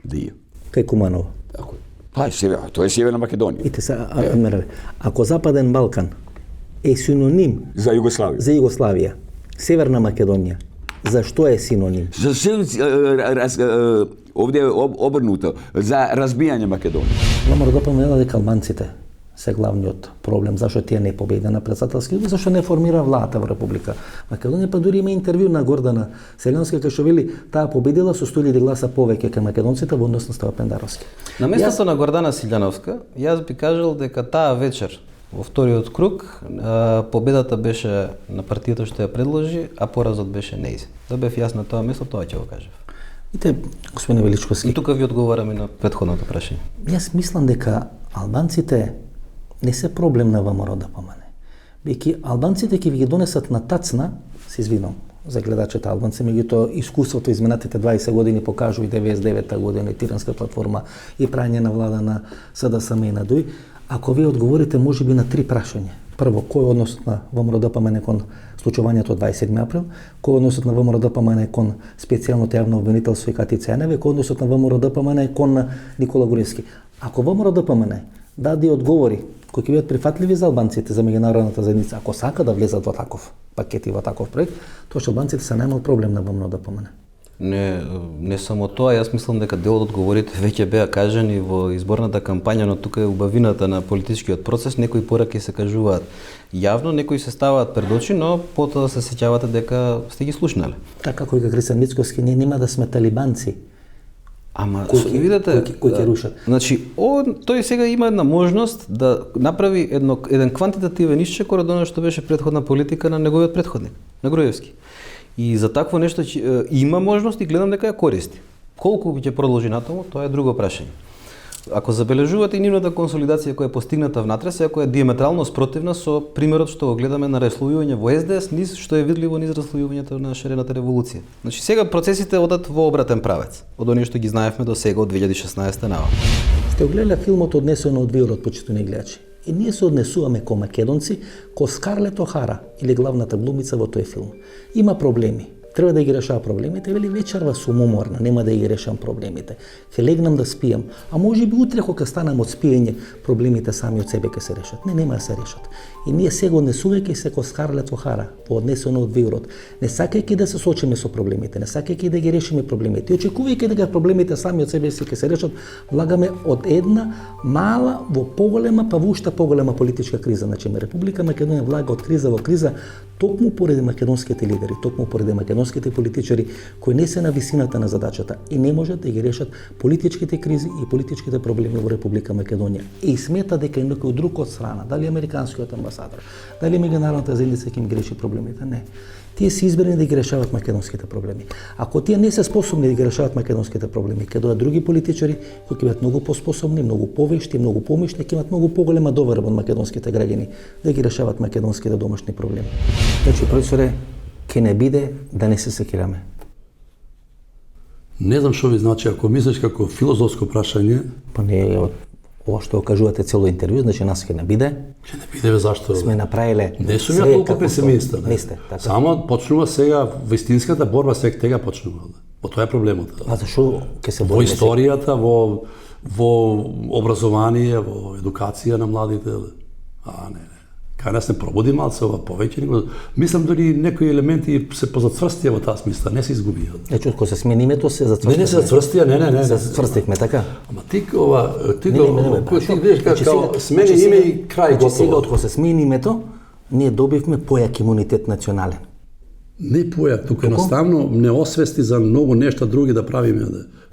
dio. Kaj Kumanovo? Tako je. Pa, to je Sjeverna Makedonija. Vidite se, ako Zapadan Balkan je sinonim Za Jugoslaviju. za Jugoslavija, Sjeverna Makedonija, za što je sinonim? Ovdje je obrnuto. Za razbijanje Makedonije. Vama dopomnela дека албанците се главниот проблем, зашто тие не победа на председателски избори, зашто не формира влада во Република Македонија, па дури има интервју на Гордана Селјанска кај што вели таа победила со 100.000 гласа повеќе кај македонците во однос на Става Пендаровски. На местото на Гордана Силјановска, јас би кажал дека таа вечер во вториот круг победата беше на партијата што ја предложи, а поразот беше нејзин. Да бев јас на тоа место, тоа ќе го кажев. Видите, господине Величковски, И тука ви одговарам и на претходното прашање. јас мислам дека албанците не се проблем на ВМРО ДПМН. Бејќи албанците ќе ви ги донесат на тацна, се извинам за гледачите албанци, меѓутоа искуството изминатите 20 години покажува и 99-та година и Тиранска платформа и прање на влада на СДСМ и на ДУИ, ако вие одговорите можеби на 3 прашања. Прво, кој е односот на ВМРО ДПМН кон случувањето од 27 април, кој е односот на ВМРО ДПМН кон специјалното јавно обвинителство и Катица Јанева, кој е односот на ВМРО ДПМН кон Никола Груевски. Ако ВМРО ДПМН даде одговори кои ќе бидат прифатливи за албанците, за меѓународната заедница, ако сака да влезат во таков пакет и во таков проект, тоа што албанците се најмал проблем на ВМРО ДПМН. Не само тоа, јас мислам дека дел од одговорите веќе беа кажани во изборната кампања, но тука е убавината на политичкиот процес, некои пораки се кажуваат јавно, некои се ставаат пред очи, но потоа се сеќавате дека сте ги слушнале. Така кој Кристијан Мицковски, ние нема да сме талибанци. Ама Кој ќе рушат. Значи, тој сега има една можност да направи еден квантитативен исчекор од оно што беше претходна политика на неговиот претходник, на Груевски. И за такво нешто има можност и гледам дека ја користи. Колку ќе продолжи натаму, тоа е друго прашање. Ако забележувате и нивната консолидација која е постигната внатре, секоја е диаметрално спротивна со примерот што го гледаме на раслојување во СДС, низ што е видливо низ раслојувањето на шарената револуција. Значи сега процесите одат во обратен правец од оние што ги знаевме до сега од 2016 наваму. Сте гледале филмот Однесено од вирот, почитувани гледачи. И ние се однесуваме ко македонци, ко Скарлет О'Хара или главната глумица во тој филм. Има проблеми. Треба да ги решава проблемите, вели вечерва сум уморна, нема да ги решам проблемите. Ќе легнам да спијам, а може би утре кога станам од спиење, проблемите сами од себе ќе се решат. Не, нема да се решат. И ние сега однесувајќи се ко Скарлет О'Хара, во Однесено од вирот, не сакајќи да се соочиме со проблемите, не сакајќи да ги решиме проблемите, и очекувајќи дека проблемите сами од себе си ќе се решат, влагаме од една мала во поголема, па во уште поголема политичка криза. Значи, Република Македонија влага од криза во криза токму поради македонските лидери, токму поради македонските политичари кои не се на висината на задачата и не можат да ги решат политичките кризи и политичките проблеми во Република Македонија. И смета дека некој друг од страна, дали американскиот амбасадор, дали меѓународната заедница ќе им ги реши проблемите, не. Тие се избрани да ги решават македонските проблеми. Ако тие не се способни да ги решават македонските проблеми, ќе дојдат други политичари кои ќе бидат многу поспособни, многу повешти, многу помишни, ќе имат многу поголема доверба од македонските граѓани да ги решават македонските домашни проблеми. Значи, професоре, ќе не биде да не се секираме. Не знам што ви значи, ако мислиш како филозофско прашање, Па не е ова што кажувате цело интервју, значи нас ќе не биде. ќе не биде бе, зашто? Сме направиле Не сум ја све толку како песимиста. што- Не сте, така. Само почнува сега во истинската борба, сега тега почнува. Во тоа е проблемот. А зашо ќе се Во бориме? историјата, во образование, во едукација на младите. Не. Кај нас не пробуди малце ова повеќе, него мислам дали некои елементи се позацврстија во таа смисла, не се изгубија. Значи, кога се смени името, се зацврстихме. Не се зацврстија, не. Се зацврстихме, така? Ама ти кој ти Значи, видиш како смени име и крај Значи, сега, готово. од кога се смени името, ние добивме појак имунитет национален. Не појак, тука едноставно не освести за многу нешта други да правиме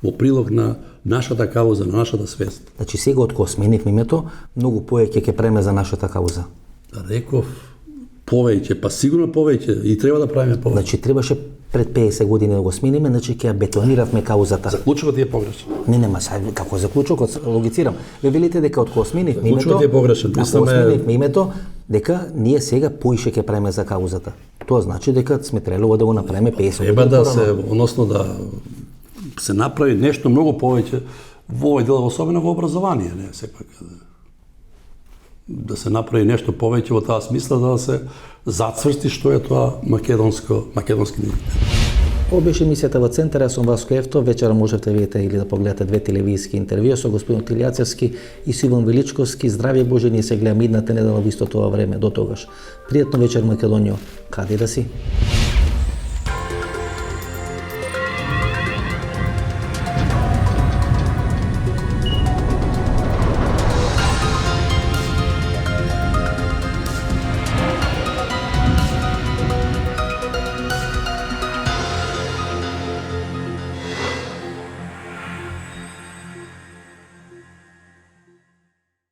во прилог на нашата кауза, на нашата свест. Значи, сега од кога сменивме името, многу појак ќе преме за нашата кауза. Реков повеќе, па сигурно повеќе и треба да правиме повеќе. Значи, требаше пред 50 години да го смениме, значи ќе ја бетониравме каузата. Заклучокот е погрешен. Не, сај како заклучокот логицирам. Ве велите дека од кога сменивме името, Заклучокот е погрешен. ако сменивме името, дека ние сега поише ќе правиме за каузата. Тоа значи дека сме требало да го направиме 50 години. Треба да порано. се, односно да се направи нешто многу повеќе во овој дел, особено во образование, не сепак да се направи нешто повеќе во таа смисла, да се зацврсти што е тоа македонски идентитет. Ова беше емисијата во Центар, јас сум Васко Ефто. Вечера можете да видите или да погледате две телевизиски интервјуа со господин Тилјацевски и со Иван Величковски. Здравје Боже, ние се гледаме идната недела во истото ова време. До тогаш. Пријатно вечер, Македонијо. Каде да си?